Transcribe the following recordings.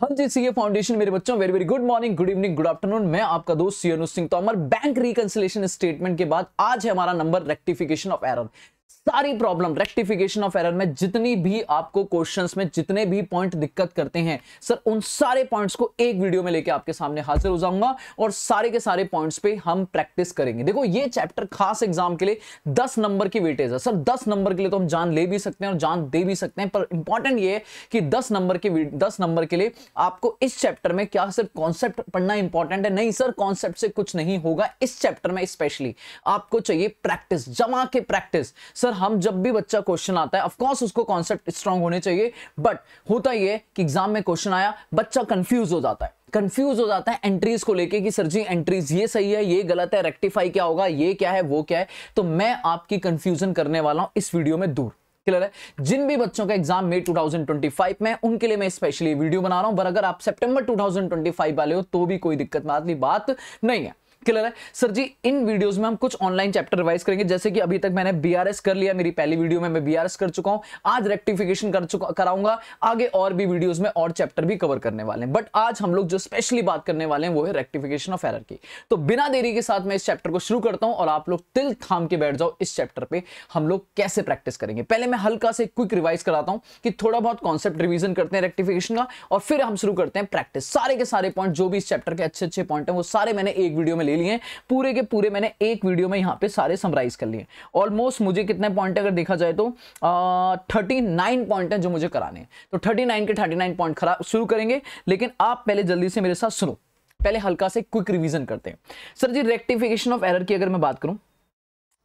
हाँ जी, CA foundation मेरे बच्चों, very very good morning, good evening, good afternoon. मैं आपका दोस्त सी अनुज सिंह। तो हमारे बैंक रिकंसिलिएशन स्टेटमेंट के बाद आज है हमारा नंबर रेक्टिफिकेशन ऑफ एरर। सारी प्रॉब्लम रेक्टिफिकेशन ऑफ एरर में जितनी भी आपको क्वेश्चंस में जितने भी पॉइंट दिक्कत करते हैं सर, उन सारे पॉइंट्स को एक वीडियो में लेके आपके सामने हाजिर हो जाऊंगा और सारे के सारे पॉइंट्स पे हम प्रैक्टिस करेंगे। देखो, ये चैप्टर खास एग्जाम के लिए 10 नंबर की वेटेज है सर। 10 नंबर के लिए तो हम जान ले भी सकते हैं और जान दे भी सकते हैं, पर इंपॉर्टेंट ये है कि 10 नंबर के लिए आपको इस चैप्टर में क्या सिर्फ कॉन्सेप्ट पढ़ना इंपॉर्टेंट है? नहीं सर, कॉन्सेप्ट से कुछ नहीं होगा। इस चैप्टर में स्पेशली आपको चाहिए प्रैक्टिस, जमा के प्रैक्टिस। सर, हम जब भी बच्चा क्वेश्चन आता है, ऑफ कोर्स उसको कॉन्सेप्ट स्ट्रांग होने चाहिए, बट होता ये कि एग्जाम में क्वेश्चन आया, बच्चा कंफ्यूज हो जाता है एंट्रीज को लेके कि सर जी एंट्रीज ये सही है, ये गलत है, रेक्टिफाई क्या होगा, ये क्या है, वो क्या है। तो मैं आपकी कंफ्यूजन करने वाला हूं इस वीडियो में दूर। क्लियर है? जिन भी बच्चों का एग्जाम मई 2025 में, उनके लिए मैं स्पेशली वीडियो बना रहा हूं। पर अगर आप सितंबर 2025 वाले हो तो भी कोई दिक्कत वाली बात नहीं है। क्लियर है? सर जी, इन वीडियोस में हम कुछ ऑनलाइन चैप्टर रिवाइज करेंगे। जैसे कि अभी तक मैंने बीआरएस कर लिया, मेरी पहली वीडियो में मैं बीआरएस कर चुका हूं। आज रेक्टिफिकेशन कराऊंगा। आगे और भी वीडियोस में और चैप्टर भी कवर करने वाले हैं, बट आज हम लोग जो स्पेशली बात करने वाले हैं वो है रेक्टिफिकेशन ऑफ एरर की। तो बिना देरी के साथ मैं इस चैप्टर को शुरू करता हूं और आप लोग तिल थाम के बैठ जाओ इस चैप्टर पे हम लोग कैसे प्रैक्टिस करेंगे। पहले मैं हल्का से क्विक रिवाइज कराता हूं कि थोड़ा बहुत कॉन्सेप्ट रिवीजन करते हैं रेक्टिफिकेशन का, और फिर हम शुरू करते हैं प्रैक्टिस। सारे के सारे पॉइंट जो भी इस चैप्टर के अच्छे अच्छे पॉइंट हैं वो सारे मैंने एक वीडियो में ले लिए हैं। पूरे के पूरे मैंने एक वीडियो में यहां पे सारे समराइज कर लिए। ऑलमोस्ट मुझे कितने पॉइंट अगर देखा जाए तो 39 पॉइंट हैं जो मुझे कराने हैं। तो 39 के 39 पॉइंट शुरू करेंगे, लेकिन आप पहले जल्दी से मेरे साथ सुनो। पहले हल्का से क्विक रिवीजन करते हैं। Sir ji, rectification of error की अगर मैं बात करूं,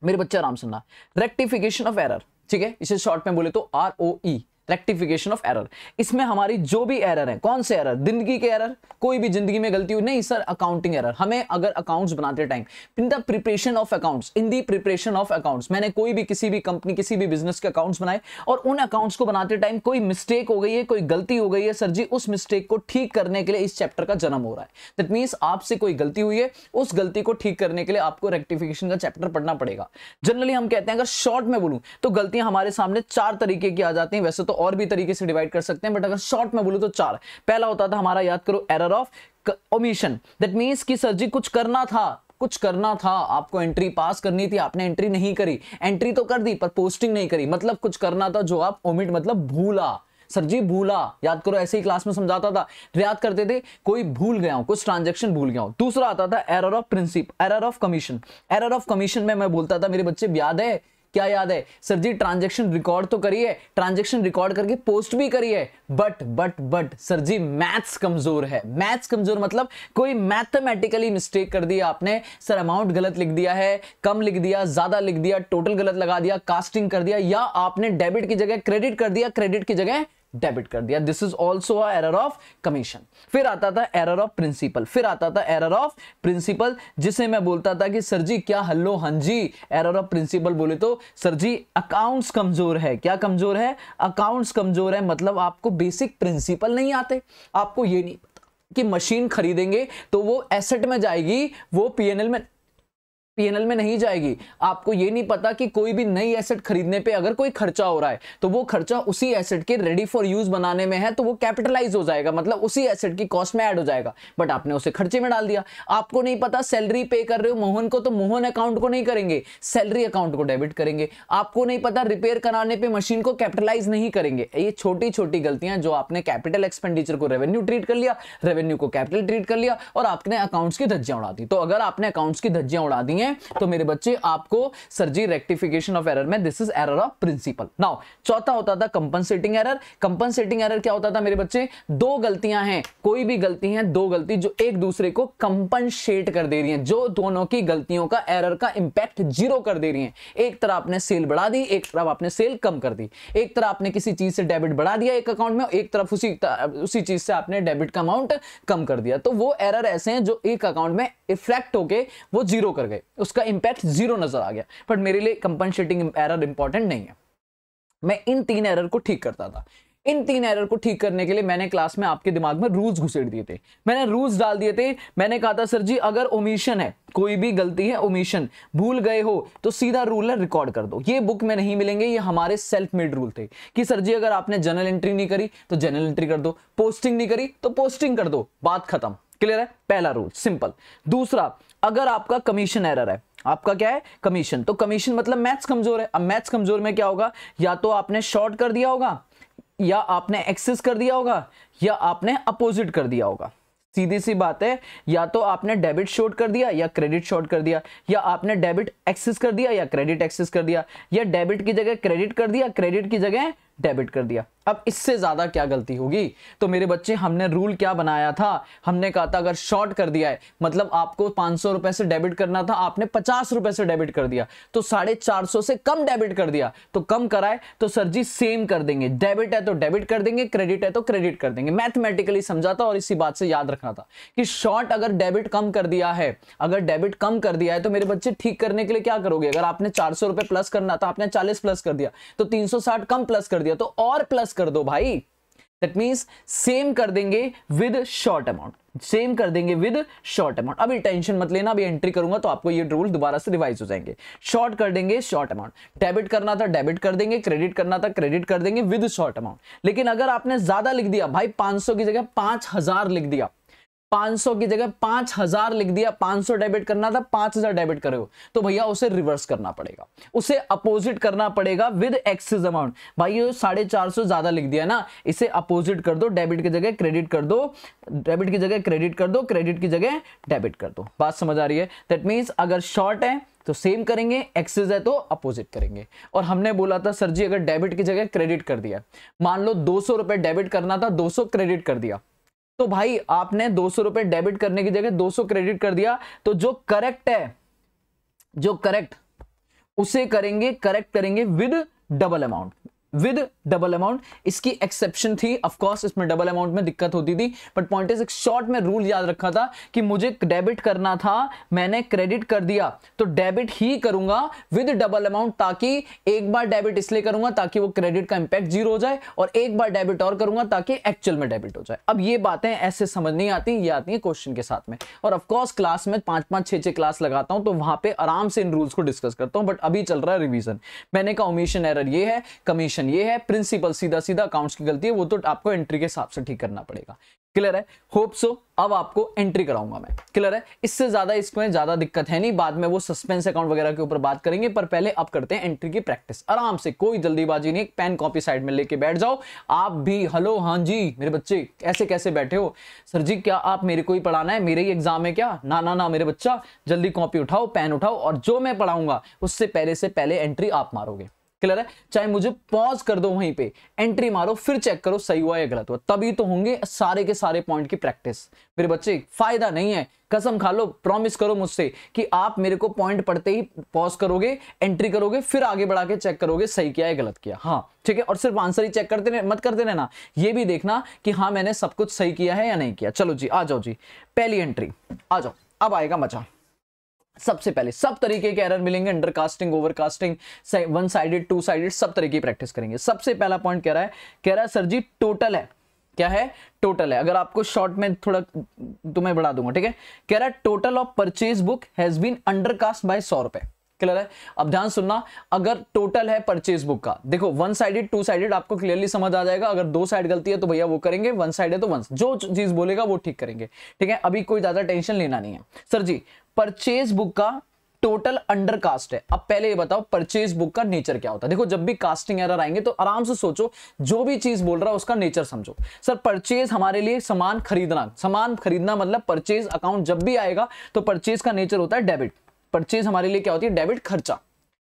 मेरे बच्चे आराम सुनना। रेक्टिफिकेशन ऑफ एरर, ठीक है, इसे शॉर्ट में बोले तो ROE, रेक्टिफिकेशन ऑफ एरर। इसमें हमारी जो भी एरर है, कौन से एरर? जिंदगी के एरर, कोई भी जिंदगी में गलती हुई नहीं सर, अकाउंटिंग एरर। हमें अगर अकाउंट्स बनाते time, in the preparation of accounts, in the preparation of accounts, मैंने कोई भी किसी भी कंपनी किसी भी बिजनेस के अकाउंट्स बनाए और उन अकाउंट्स को बनाते टाइम कोई मिस्टेक हो गई है, कोई गलती हो गई है, सर जी उस मिस्टेक को ठीक करने के लिए इस चैप्टर का जन्म हो रहा है। दैट मींस आपसे कोई गलती हुई है, उस गलती को ठीक करने के लिए आपको रेक्टिफिकेशन का चैप्टर पढ़ना पड़ेगा। जनरली हम कहते हैं, अगर शॉर्ट में बोलूं तो गलतियां हमारे सामने 4 तरीके की आ जाती हैं। वैसे तो और भी तरीके से कर सकते हैं, बट अगर शॉर्ट में बोलूं तो 4। पहला होता था हमारा, याद करो, error of omission. That means कि सर जी कुछ करना था, आपको एंट्री पास करनी थी, आपने एंट्री नहीं करी। एंट्री तो कर दी पर पोस्टिंग नहीं करी, मतलब कुछ करना था जो आप ओमिट मतलब भूला। सर जी भूला, याद करो, ऐसे ही क्लास में समझाता था, याद करते थे, कोई भूल गया हूं, कुछ ट्रांजैक्शन भूल गया हूं। दूसरा आता था error of principle, error of commission. Error of commission में मैं बोलता था, मेरे बच्चे याद है, क्या याद है? सर जी ट्रांजैक्शन रिकॉर्ड तो करी है, ट्रांजैक्शन रिकॉर्ड करके पोस्ट भी करी है, बट सर जी मैथ्स कमजोर है। मैथ्स कमजोर मतलब कोई मैथमेटिकली मिस्टेक कर दिया आपने, सर अमाउंट गलत लिख दिया है, कम लिख दिया, ज्यादा लिख दिया, टोटल गलत लगा दिया, कास्टिंग कर दिया, या आपने डेबिट की जगह क्रेडिट कर दिया, क्रेडिट की जगह डेबिट कर दिया। This is also a error of commission. फिर आता था एरर ऑफ प्रिंसिपल, जिसे मैं बोलता था कि सर जी क्या हल्लो हंजी, एरर ऑफ प्रिंसिपल बोले तो सर जी अकाउंट्स कमजोर है। क्या कमजोर है? अकाउंट्स कमजोर है, मतलब आपको बेसिक प्रिंसिपल नहीं आते। आपको ये नहीं पता कि मशीन खरीदेंगे तो वो एसेट में जाएगी, वो पीएनएल में नहीं जाएगी। आपको यह नहीं पता कि कोई भी नई एसेट खरीदने पे अगर कोई खर्चा हो रहा है तो वो खर्चा उसी एसेट के रेडी फॉर यूज बनाने में है, तो वो कैपिटलाइज हो जाएगा, मतलब उसी एसेट की कॉस्ट में ऐड हो जाएगा, बट आपने उसे खर्चे में डाल दिया। आपको नहीं पता सैलरी पे कर रहे हो मोहन को, तो मोहन अकाउंट को नहीं करेंगे, सैलरी अकाउंट को डेबिट करेंगे। आपको नहीं पता रिपेयर कराने पे मशीन को कैपिटलाइज नहीं करेंगे। ये छोटी छोटी गलतियां जो आपने कैपिटल एक्सपेंडिचर को रेवेन्यू ट्रीट कर लिया, रेवेन्यू को कैपिटल ट्रीट कर लिया, और आपने अकाउंट्स की धज्जियां उड़ा दी। तो अगर आपने अकाउंट्स की धज्जियां उड़ा दी हैं तो मेरे बच्चे आपको sir ji rectification of error में this is error of principle. Now चौथा होता था कंपनसेटिंग एरर। कंपनसेटिंग एरर क्या होता था मेरे बच्चे? दो गलतियां हैं, कोई भी गलती है, दो गलती जो एक दूसरे को कंपनसेट कर दे रही हैं, जो दोनों की गलतियों का एरर का इंपैक्ट 0 कर दे रही हैं। एक तरफ आपने सेल बढ़ा दी, एक तरफ आपने सेल कम कर दी। एक तरफ आपने किसी चीज से डेबिट बढ़ा दिया एक अकाउंट में, एक तरफ उसी चीज से आपने डेबिट का अमाउंट कम कर दिया। तो वो एरर ऐसे हैं जो एक अकाउंट में इफेक्ट होके वो 0 कर गए, उसका इंपैक्ट 0 नजर आ गया। बट मेरे लिए कंपनसेटिंग एरर इंपॉर्टेंट नहीं है। मैं इन 3 एरर को ठीक करता था। इन 3 एरर को ठीक करने के लिए मैंने क्लास में आपके दिमाग में रूल्स घुसेड़ दिए थे, मैंने रूल्स डाल दिए थे। मैंने कहा था सर जी अगर ओमिशन है, कोई भी गलती है, ओमिशन भूल गए हो तो सीधा रूल है रिकॉर्ड कर दो। ये बुक में नहीं मिलेंगे, ये हमारे सेल्फ मेड रूल थे कि सर जी अगर आपने जर्नल एंट्री नहीं करी तो जर्नल एंट्री कर दो, पोस्टिंग नहीं करी तो पोस्टिंग कर दो, बात खत्म। क्लियर है? पहला रूल सिंपल। दूसरा, अगर आपका कमीशन एरर है, आपका क्या है कमीशन, तो कमीशन मतलब मैथ्स कमजोर है। अब मैथ्स कमजोर में क्या होगा, या तो आपने शॉर्ट कर दिया होगा, या आपने एक्सेस कर दिया होगा, या आपने अपोजिट कर दिया होगा। सीधी सी बात है, या तो आपने डेबिट शॉर्ट कर दिया या क्रेडिट शॉर्ट कर दिया, या आपने डेबिट एक्सेस कर दिया या क्रेडिट एक्सेस कर दिया, या डेबिट की जगह क्रेडिट कर दिया, क्रेडिट की जगह डेबिट कर दिया। अब इससे ज्यादा क्या गलती होगी? तो मेरे बच्चे हमने रूल क्या बनाया था, हमने कहा था अगर शॉर्ट कर दिया है मतलब आपको 500 रुपए से डेबिट करना था, आपने 50 रुपए से डेबिट कर दिया, तो 450 से कम डेबिट कर दिया, तो कम कराए तो सर जी सेम कर देंगे, डेबिट है तो डेबिट कर देंगे, क्रेडिट है तो क्रेडिट कर देंगे। मैथमेटिकली समझा था और इसी बात से याद रखना था कि शॉर्ट अगर डेबिट कम कर दिया है, अगर डेबिट कम कर दिया है तो मेरे बच्चे ठीक करने के लिए क्या करोगे? अगर आपने 400 रुपए प्लस करना था, आपने 40 प्लस कर दिया, तो 360 कम प्लस कर दिया तो और प्लस कर दो भाई। दैट मींस सेम कर देंगे विद शॉर्ट अमाउंट, सेम कर देंगे विद शॉर्ट अमाउंट। अभी टेंशन मत लेना, अभी एंट्री करूंगा तो आपको ये रूल दोबारा से रिवाइज हो जाएंगे। शॉर्ट कर देंगे शॉर्ट अमाउंट, डेबिट करना था डेबिट कर देंगे, क्रेडिट करना था क्रेडिट कर देंगे विद शॉर्ट अमाउंट। लेकिन अगर आपने ज्यादा लिख दिया भाई, 500 की जगह 5000 लिख दिया, 500 की जगह 5000 लिख दिया, 500 डेबिट करना था 5000 डेबिट करे हो, तो भैया उसे रिवर्स करना पड़ेगा, उसे अपोजिट करना पड़ेगा विद एक्सेस अमाउंट। भाई ये 450 ज्यादा लिख दिया ना, इसे अपोजिट कर दो, डेबिट की जगह क्रेडिट कर दो, डेबिट की जगह क्रेडिट कर दो, क्रेडिट की जगह डेबिट कर दो। बात समझ आ रही है? दैट मींस अगर शॉर्ट है तो सेम करेंगे, एक्सेस है तो अपोजिट करेंगे। और हमने बोला था सर जी अगर डेबिट की जगह क्रेडिट कर दिया, मान लो 200 रुपए डेबिट करना था, 200 क्रेडिट कर दिया, तो भाई आपने 200 रुपए डेबिट करने की जगह 200 क्रेडिट कर दिया, तो जो करेक्ट है, जो करेक्ट उसे करेंगे, करेक्ट करेंगे with double amount, with double amount. इसकी एक्सेप्शन थी, ऑफ कोर्स इसमें डबल अमाउंट में दिक्कत होती थी, बट पॉइंट इज एक शॉर्ट में रूल याद रखा था कि मुझे डेबिट करना था, मैंने क्रेडिट कर दिया, तो डेबिट ही करूंगा विद डबल अमाउंट, ताकि एक बार डेबिट इसलिए करूंगा ताकि वो क्रेडिट का इंपैक्ट जीरो हो जाए, और एक बार डेबिट और करूंगा ताकि एक्चुअल में डेबिट हो जाए। अब ये बातें ऐसे समझ नहीं आती, ये आती है क्वेश्चन के साथ में। और ऑफकोर्स क्लास में 5-5, 6-6 क्लास लगाता हूं तो वहां पे आराम से इन रूल्स को डिस्कस करता हूं, बट अभी चल रहा है रिवीजन। मैंने कहा ओमिशन एरर ये है, कमीशन ये है, प्रिंसिपल सीधा सीधा अकाउंट्स की गलती है, वो तो आपको एंट्री के हिसाब से ठीक करना पड़ेगा। क्लियर है? Hope so. अब आपको एंट्री कराऊंगा मैं, क्लियर है? इससे ज्यादा इसमें ज्यादा दिक्कत है नहीं, बाद में वो सस्पेंस अकाउंट वगैरह के ऊपर बात करेंगे, पर पहले अब करते हैं एंट्री की प्रैक्टिस आराम से, कोई जल्दीबाजी नहीं। पेन कॉपी साइड में लेके बैठ जाओ आप भी। हेलो, हाँ जी मेरे बच्चे ऐसे कैसे बैठे हो? सर जी क्या आप मेरे को ही पढ़ाना है, मेरे ही एग्जाम है क्या? ना ना ना मेरे बच्चा, जल्दी कॉपी उठाओ, पेन उठाओ, और जो मैं पढ़ाऊंगा उससे पहले से पहले एंट्री आप मारोगे। क्लियर है? चाहे मुझे पॉज कर दो, वहीं पे एंट्री मारो, फिर चेक करो सही हुआ या गलत हुआ, तभी तो होंगे सारे के सारे पॉइंट की प्रैक्टिस। मेरे बच्चे फायदा नहीं है, कसम खा लो, प्रॉमिस करो मुझसे कि आप मेरे को पॉइंट पढ़ते ही पॉज करोगे, एंट्री करोगे, फिर आगे बढ़ा के चेक करोगे सही किया है गलत किया। हाँ ठीक है? और सिर्फ आंसर ही चेक करते मत करते रहना, ये भी देखना कि हाँ मैंने सब कुछ सही किया है या नहीं किया। चलो जी आ जाओ जी, पहली एंट्री आ जाओ, अब आएगा मजा। सबसे पहले सब तरीके के एरर मिलेंगे, under casting, over casting, one sided, two sided, सब तरीके की प्रैक्टिस करेंगे। सबसे पहला पॉइंट कह रहा है सर जी टोटल है, क्या है? टोटल है। अगर आपको शॉर्ट में थोड़ा तो मैं बढ़ा दूंगा, ठीक है? कह रहा है total of purchase book has been undercast by 100 रुपए। क्लियर है? अब ध्यान सुनना, अगर टोटल है परचेज बुक का, देखो वन साइडेड टू साइडेड आपको क्लियरली समझ आ जाएगा। अगर दो साइड गलती है तो भैया वो करेंगे, वन साइड है तो वन, जो चीज बोलेगा वो ठीक करेंगे, ठीक है? अभी कोई ज्यादा टेंशन लेना नहीं है। सर जी परचेज बुक का टोटल अंडर कास्ट है। अब पहले ये बताओ परचेज बुक का नेचर क्या होता है? देखो जब भी कास्टिंग एरर आएंगे तो आराम से सोचो, जो भी चीज बोल रहा है उसका नेचर समझो। सर परचेज हमारे लिए सामान खरीदना मतलब परचेज अकाउंट जब भी आएगा तो परचेज का नेचर होता है डेबिट। परचेज हमारे लिए क्या होती है? डेबिट, खर्चा।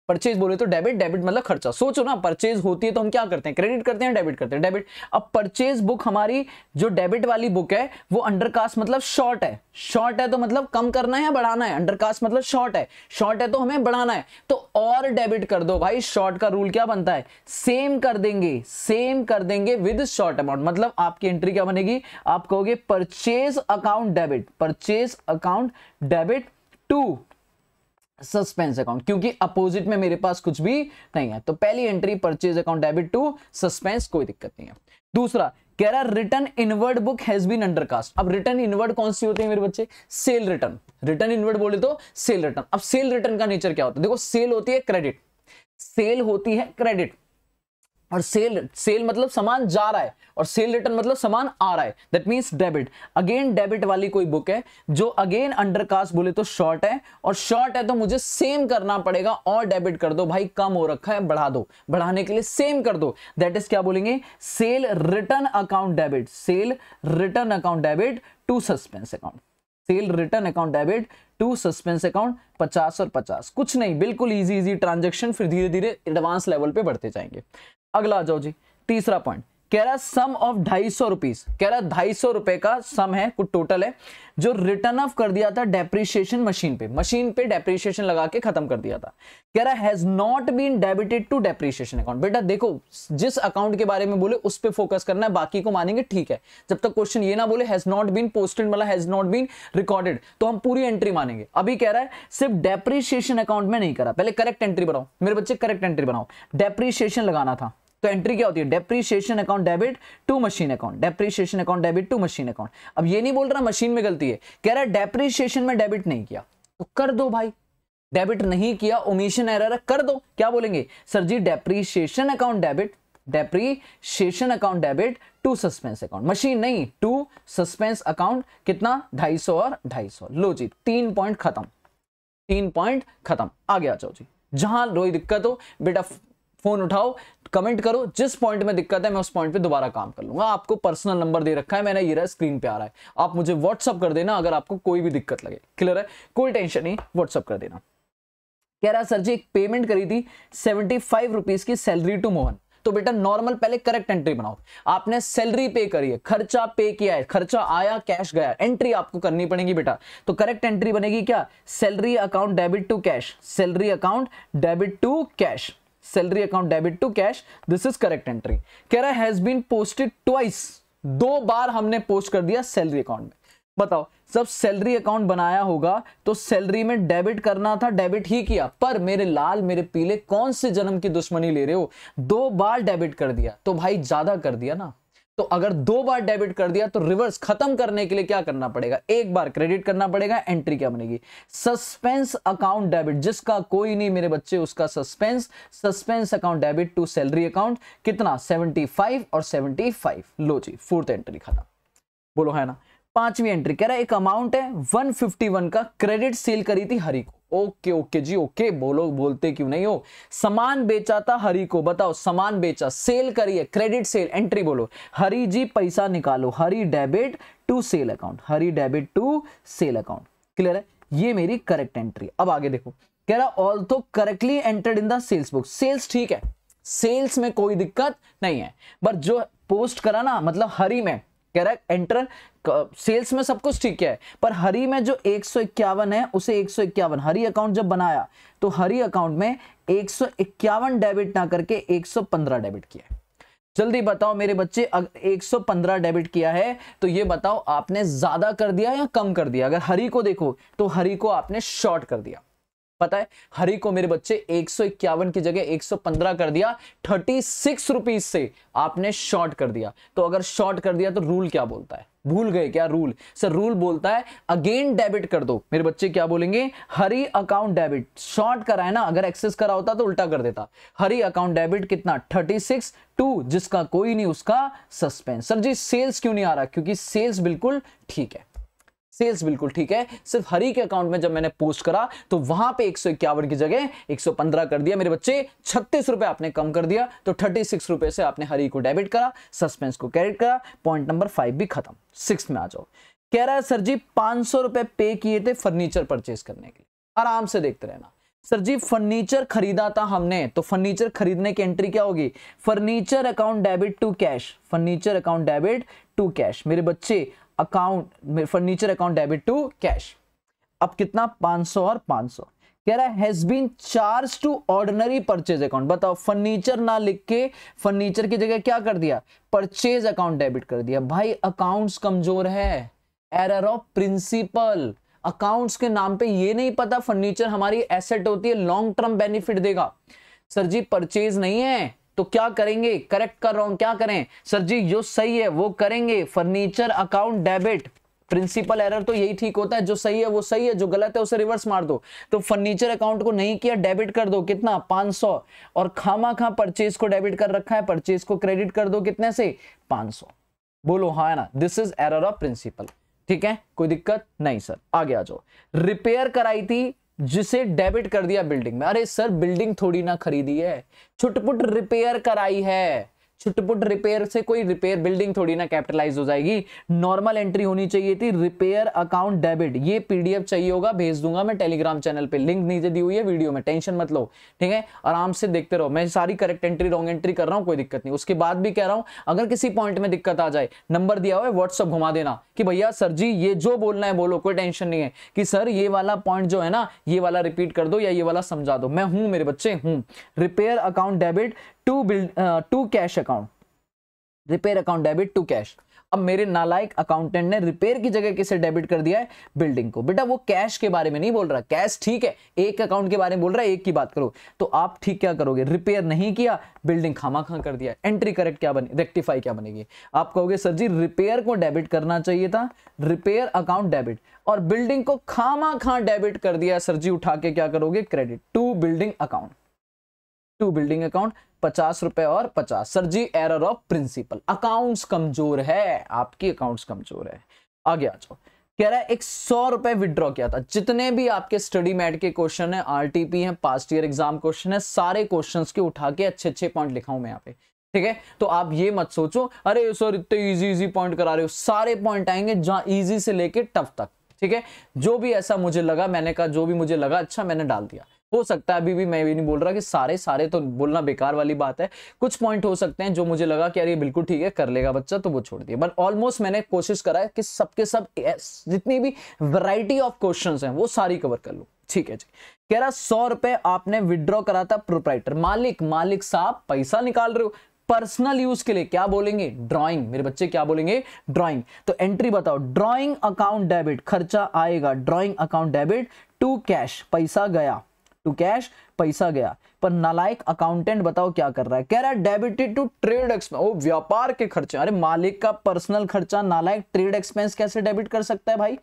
परचेज बोले तो डेबिट, डेबिट मतलब खर्चा। सोचो ना, परचेज होती है तो हम क्या करते हैं? क्रेडिट करते हैं, डेबिट करते हैं, डेबिट। अब परचेज बुक हमारी जो डेबिट वाली बुक है वो अंडरकास्ट मतलब शॉर्ट है। शॉर्ट है तो मतलब कम करना है या बढ़ाना है? अंडरकास्ट मतलब शॉर्ट है, शॉर्ट है तो हमें बढ़ाना है, तो और डेबिट कर दो भाई। शॉर्ट का रूल क्या बनता है? सेम कर देंगे विद शॉर्ट अमाउंट। मतलब आपकी एंट्री क्या बनेगी? आप कहोगे purchase account debit, purchase account debit to suspense account, क्योंकि अपोजिट में मेरे पास कुछ भी नहीं है। तो पहली entry purchase account debit to suspense, कोई दिक्कत नहीं है। दूसरा कह रहा return inward book has been undercast. अब रिटर्न इनवर्ड कौन सी होती है मेरे बच्चे? Cell return. रिटर्न इनवर्ड बोले तो सेल रिटर्न। अब सेल रिटर्न का नेचर क्या होता है? देखो सेल होती है क्रेडिट, सेल होती है क्रेडिट, और सेल मतलब सामान जा रहा है, और सेल रिटर्न मतलब सामान आ रहा है, that means debit. Again debit वाली कोई बुक है जो अगेन अंडरकास्ट बोले तो शॉर्ट है, और शॉर्ट है तो मुझे सेम करना पड़ेगा, और डेबिट कर दो भाई, कम हो रखा है बढ़ा दो, बढ़ाने के लिए सेम कर दो, दैट इज क्या बोलेंगे? Sale return account debit. Sale return account debit to suspense account. Sale return account debit to suspense account. 50 और 50 कुछ नहीं, बिल्कुल इजी इजी ट्रांजैक्शन, फिर धीरे धीरे एडवांस लेवल पे बढ़ते जाएंगे। अगला आ जाओ जी, तीसरा पॉइंट कह रहा सम ऑफ 250 रुपीज। कह रहा 250 रुपए का सम है, कुछ टोटल है, जो रिटर्न ऑफ कर दिया था डेप्रिसिएशन मशीन पे, मशीन पे डेप्रिसिएशन लगा के खत्म कर दिया था। कह रहा has not been debited to depreciation account. बेटा देखो, जिस अकाउंट के बारे में बोले उस पे फोकस करना है, बाकी को मानेंगे ठीक है। जब तक क्वेश्चन ये ना बोले हैज नॉट बीन पोस्टेड मतलब हैज नॉट बीन रिकॉर्डेड, तो हम पूरी एंट्री मानेंगे। अभी कह रहा है सिर्फ डेप्रिसिएशन अकाउंट में नहीं करा। पहले करेक्ट एंट्री बनाओ मेरे बच्चे, करेक्ट एंट्री बनाओ। डेप्रिसिएशन लगाना था तो एंट्री क्या होती है? Depreciation account debit to machine account. Depreciation account debit to machine account. अब ये नहीं बोल रहा मशीन में गलती है, कह रहा है डेप्रिसिएशन में डेबिट नहीं किया तो कर दो भाई, डेबिट नहीं किया, ओमिशन एरर है, कर दो। क्या बोलेंगे? Sir ji depreciation account debit, depreciation account debit to suspense account. Machine नहीं, टू सस्पेंस अकाउंट। कितना? 250 और 250। लो जी, 3 पॉइंट खत्म, 3 पॉइंट खत्म। आगे आ जाओ जी, जहां कोई दिक्कत हो बेटा फोन उठाओ, कमेंट करो, जिस पॉइंट में दिक्कत है मैं उस पॉइंट पे दोबारा काम कर लूंगा। आपको पर्सनल नंबर दे रखा है मैंने, ये रहा स्क्रीन पे आ रहा है, आप मुझे व्हाट्सअप कर देना अगर आपको कोई भी दिक्कत लगे। क्लियर है? कोई टेंशन नहीं, व्हाट्सअप कर देना। कह रहा सर जी एक पेमेंट करी थी 75 रुपीज की सैलरी टू मोहन। तो बेटा नॉर्मल पहले करेक्ट एंट्री बनाओ। आपने सैलरी पे करी है, खर्चा पे किया है, खर्चा आया, कैश गया, एंट्री आपको करनी पड़ेगी बेटा। तो करेक्ट एंट्री बनेगी क्या? Salary account debit to cash. Salary account debit to cash. Salary account debit to cash, this is correct entry. कह रहा है हैज बीन पोस्टेड ट्वाइस। 2 बार हमने पोस्ट कर दिया सैलरी अकाउंट में। बताओ, जब सैलरी अकाउंट बनाया होगा तो सैलरी में डेबिट करना था, डेबिट ही किया, पर मेरे लाल मेरे पीले कौन से जन्म की दुश्मनी ले रहे हो? 2 बार डेबिट कर दिया तो भाई ज्यादा कर दिया ना। तो अगर 2 बार डेबिट कर दिया तो रिवर्स खत्म करने के लिए क्या करना पड़ेगा? 1 बार क्रेडिट करना पड़ेगा। एंट्री क्या बनेगी? Suspense account debit. जिसका कोई नहीं मेरे बच्चे उसका suspense. Suspense account debit to salary account. कितना? 75 और 75। लो जी, 4th एंट्री खत्म। बोलो है ना? 5वीं एंट्री कह रहा है एक अमाउंट है 151 का, क्रेडिट सेल करी थी हरी को। ओके ओके जी ओके, बोलो, बोलते क्यों नहीं हो? सामान बेचा था हरी को। बताओ, सामान बेचा, सेल करी है, क्रेडिट सेल। एंट्री बोलो, हरी जी पैसा निकालो। Hari debit to sale account. Hari debit to sale account. Clear है? ये मेरी करेक्ट एंट्री। अब आगे देखो, कह रहा also correctly entered in the sales book. Sales ठीक है, सेल्स में कोई दिक्कत नहीं है, बट जो पोस्ट करा ना, मतलब हरी में कह रहा है एंटर, सेल्स में सब कुछ ठीक है, पर हरी में जो 151 है उसे 151, हरी अकाउंट जब बनाया तो हरी अकाउंट में 151 डेबिट ना करके 115 डेबिट किया है। जल्दी बताओ मेरे बच्चे, अगर 115 डेबिट किया है तो ये बताओ आपने ज्यादा कर दिया या कम कर दिया? अगर हरी को देखो तो हरी को आपने शॉर्ट कर दिया। पता है, हरी को मेरे बच्चे 151 की जगह 115 कर दिया, 36 रुपीज से आपने शॉर्ट कर दिया। तो अगर शॉर्ट कर दिया तो रूल क्या बोलता है? भूल गए क्या रूल? सर रूल बोलता है अगेन डेबिट कर दो। मेरे बच्चे क्या बोलेंगे? हरी अकाउंट डेबिट। शॉर्ट करा है ना, अगर एक्सेस करा होता तो उल्टा कर देता। हरी अकाउंट डेबिट कितना? 36 टू जिसका कोई नहीं उसका सस्पेंस। सर जी सेल्स क्यों नहीं आ रहा? क्योंकि सेल्स बिल्कुल ठीक है, सेल्स बिल्कुल ठीक है। सिर्फ हरी के अकाउंट में जब मैंने पोस्ट करा तो वहां पे 151 की जगह 115 कर दिया। मेरे बच्चे 36 रुपए आपने कम कर दिया, तो 36 रुपए से आपने हरी को डेबिट करा, सस्पेंस को क्रेडिट करा। पॉइंट नंबर 5 भी खत्म। 6 में आ जाओ। कह रहा है सर जी 500 रुपए पे किए थे फर्नीचर परचेज करने के लिए। आराम से देखते रहना। सर जी फर्नीचर खरीदा था हमने, तो फर्नीचर खरीदने की एंट्री क्या होगी? Furniture account debit to cash. Furniture account debit to cash. मेरे बच्चे account furniture account debit to cash. अब कितना? 500 और 500। कह रहा है has been charge to ordinary purchase account. बताओ, फर्नीचर ना लिख के फर्नीचर की जगह क्या कर दिया? परचेज अकाउंट डेबिट कर दिया। भाई अकाउंट्स कमजोर है, एरर ऑफ प्रिंसिपल। अकाउंट्स के नाम पे ये नहीं पता फर्नीचर हमारी एसेट होती है, लॉन्ग टर्म बेनिफिट देगा। सर जी परचेज नहीं है, तो क्या करेंगे, करेक्ट कर रहा हूं, क्या करें सर जी, जो सही है वो करेंगे, furniture account debit. Principle error तो यही ठीक होता है, जो सही है वो सही है, जो गलत है उसे रिवर्स मार दो। तो फर्नीचर अकाउंट को नहीं किया, डेबिट कर दो, कितना 500, और खामा परचेज को डेबिट कर रखा है, परचेज को क्रेडिट कर दो कितने से 500। बोलो हाँ है ना, this is error of principle. ठीक है, कोई दिक्कत नहीं सर। आगे आ जाओ। रिपेयर कराई थी जिसे डेबिट कर दिया बिल्डिंग में। अरे सर बिल्डिंग थोड़ी ना खरीदी है, छुटपुट रिपेयर कराई है, छुटपुट रिपेयर से कोई रिपेयर बिल्डिंग थोड़ी ना कैपिटलाइज हो जाएगी। नॉर्मल एंट्री होनी चाहिए थी, रिपेयर अकाउंट डेबिट। ये पीडीएफ चाहिए होगा, भेज दूंगा मैं टेलीग्राम चैनल पे, लिंक नीचे दी हुई है वीडियो में, टेंशन मत लो। ठीक है, आराम से देखते रहो, मैं सारी करेक्ट एंट्री रॉन्ग एंट्री कर रहा हूं, कोई दिक्कत नहीं। उसके बाद भी कह रहा हूं, अगर किसी पॉइंट में दिक्कत आ जाए, नंबर दिया हुआ है, व्हाट्सअप घुमा देना कि भैया सर जी ये जो बोलना है बोलो, कोई टेंशन नहीं है कि सर ये वाला पॉइंट जो है ना ये वाला रिपीट कर दो या ये वाला समझा दो। मैं हूं मेरे बच्चे, हूं। Repair account debit to cash account, repair account debit to cash. अब मेरे नालायक अकाउंटेंट ने रिपेयर की जगह किसे डेबिट कर दिया है, बिल्डिंग को। बेटा वो कैश के बारे में नहीं बोल रहा, कैश ठीक है, एक अकाउंट के बारे में बोल रहा है, एक की बात करो। तो आप ठीक क्या करोगे, रिपेयर नहीं किया, बिल्डिंग खामा कर दिया, एंट्री करेक्ट क्या बने, रेक्टिफाई क्या बनेगी। आप कहोगे सर जी रिपेयर को डेबिट करना चाहिए था, रिपेयर अकाउंट डेबिट, और बिल्डिंग को खामा डेबिट कर दिया सर जी, उठा के क्या करोगे, credit to building account, to building account 50 रुपए और 50। Sir ji error of principle, accounts कमजोर है, आपकी अकाउंट्स कमजोर है। आगे आ जाओ। कह रहा है 100 रुपए विड्रॉ किया था। जितने भी आपके स्टडी मैट के क्वेश्चन है, आरटीपी है, पास्ट ईयर एग्जाम क्वेश्चन है, सारे क्वेश्चंस के उठा के अच्छे अच्छे पॉइंट लिखा हूं मैं यहाँ पे। ठीक है, तो आप ये मत सोचो अरे सर इतने इजी पॉइंट करा रहे हो, सारे पॉइंट आएंगे जहां इजी से लेके टफ तक। ठीक है, जो भी ऐसा मुझे लगा, मैंने कहा जो भी मुझे लगा अच्छा मैंने डाल दिया। हो सकता है अभी भी मैं भी नहीं बोल रहा कि सारे तो बोलना बेकार वाली बात है, कुछ पॉइंट हो सकते हैं जो मुझे लगा कि यार ये बिल्कुल ठीक है कर लेगा बच्चा, तो वो छोड़ दिया। बट ऑलमोस्ट मैंने कोशिश करा है कि सबके सब जितनी भी वैरायटी ऑफ क्वेश्चंस हैं वो सारी कवर कर लूं। ठीक है जी। कह रहा 100 रुपए आपने विड्रॉ करा था प्रोप्राइटर, मालिक साहब पैसा निकाल रहे हो पर्सनल यूज के लिए, क्या बोलेंगे, ड्राइंग। मेरे बच्चे क्या बोलेंगे, ड्राइंग। तो एंट्री बताओ, ड्राइंग अकाउंट डेबिट, खर्चा आएगा, drawing account debit to cash, पैसा गया, टू कैश पैसा गया। पर नालायक अकाउंटेंट बताओ क्या कर रहा है, कह रहा है डेबिटेड टू ट्रेड एक्सपेंस, ओ व्यापार के खर्चे। अरे मालिक का पर्सनल खर्चा नालायक ट्रेड एक्सपेंस कैसे डेबिट कर सकता है भाई।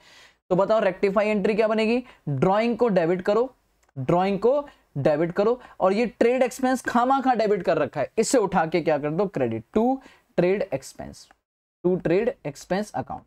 तो बताओ रेक्टिफाई एंट्री क्या बनेगी, ड्राइंग को डेबिट करो, ड्राइंग को डेबिट करो, और ये ट्रेड एक्सपेंस खामा डेबिट कर रखा है, इससे उठा के क्या कर दो, credit to trade expense, to trade expense account.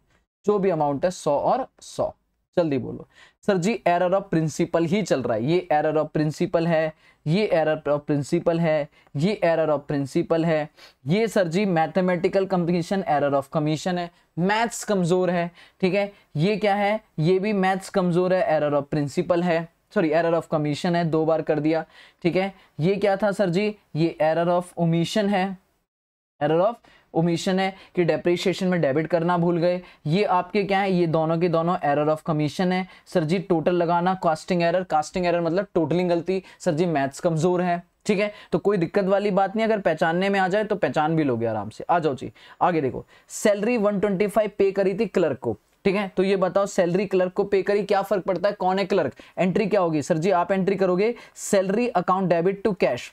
जो भी अमाउंट है 100 और 100। जल्दी बोलो sir ji error of principle ही चल रहा है, ये एरर ऑफ प्रिंसिपल है, ये एरर ऑफ प्रिंसिपल है, ये एरर ऑफ प्रिंसिपल है, ये sir ji mathematical completion error of commission है, मैथ्स कमजोर है। ठीक है, ये क्या है, ये भी मैथ्स कमजोर है, एरर ऑफ प्रिंसिपल है, सॉरी एरर ऑफ कमीशन है, 2 बार कर दिया। ठीक है, ये क्या था सर जी, ये एरर ऑफ ओमिशन है, एरर ऑफ ओमिशन है कि डेप्रिसिएशन में डेबिट करना भूल गए। ये आपके क्या है, ये दोनों के दोनों एरर ऑफ कमीशन है। सर जी टोटल लगाना, कास्टिंग एरर, कास्टिंग एरर मतलब टोटलिंग गलती। सर जी मैथ्स कमजोर है। ठीक है, तो कोई दिक्कत वाली बात नहीं, अगर पहचानने में आ जाए तो पहचान भी लोगे आराम से। आ जाओ जी आगे देखो, सैलरी 125 पे करी थी क्लर्क को। ठीक है, तो ये बताओ सैलरी क्लर्क को पे करी, क्या फर्क पड़ता है, कौन है क्लर्क। एंट्री क्या होगी सर जी, आप एंट्री करोगे salary account debit to cash,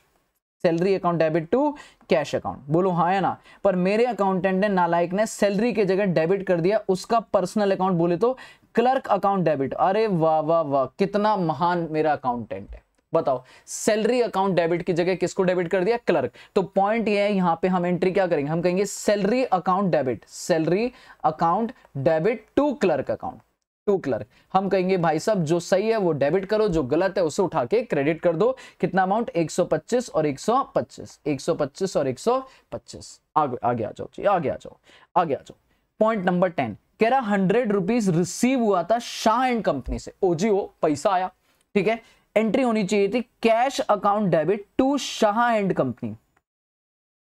salary account debit to cash account. बोलो हाँ या ना। पर मेरे अकाउंटेंट ने नालायक ने सैलरी की जगह डेबिट कर दिया उसका पर्सनल अकाउंट, बोले तो क्लर्क अकाउंट डेबिट। अरे वाह वाह वाह, कितना महान मेरा अकाउंटेंट है। बताओ सैलरी अकाउंट डेबिट की जगह किसको डेबिट कर दिया, क्लर्क। तो पॉइंट ये है, यहां पे हम एंट्री क्या करेंगे, हम कहेंगे salary account debit, salary account debit to clerk account, to clerk. हम कहेंगे भाई साहब जो सही है वो डेबिट करो, जो गलत है उसे उठा के क्रेडिट कर दो। कितना अमाउंट, 125 और 125, 125 और 125। आगे आ जाओ जी, आगे आ जाओ। पॉइंट नंबर 10 कह रहा 100 रुपीज रिसीव हुआ था शाह एंड कंपनी से, ओजीओ पैसा आया। ठीक है, एंट्री होनी चाहिए थी cash account debit to Shah and company,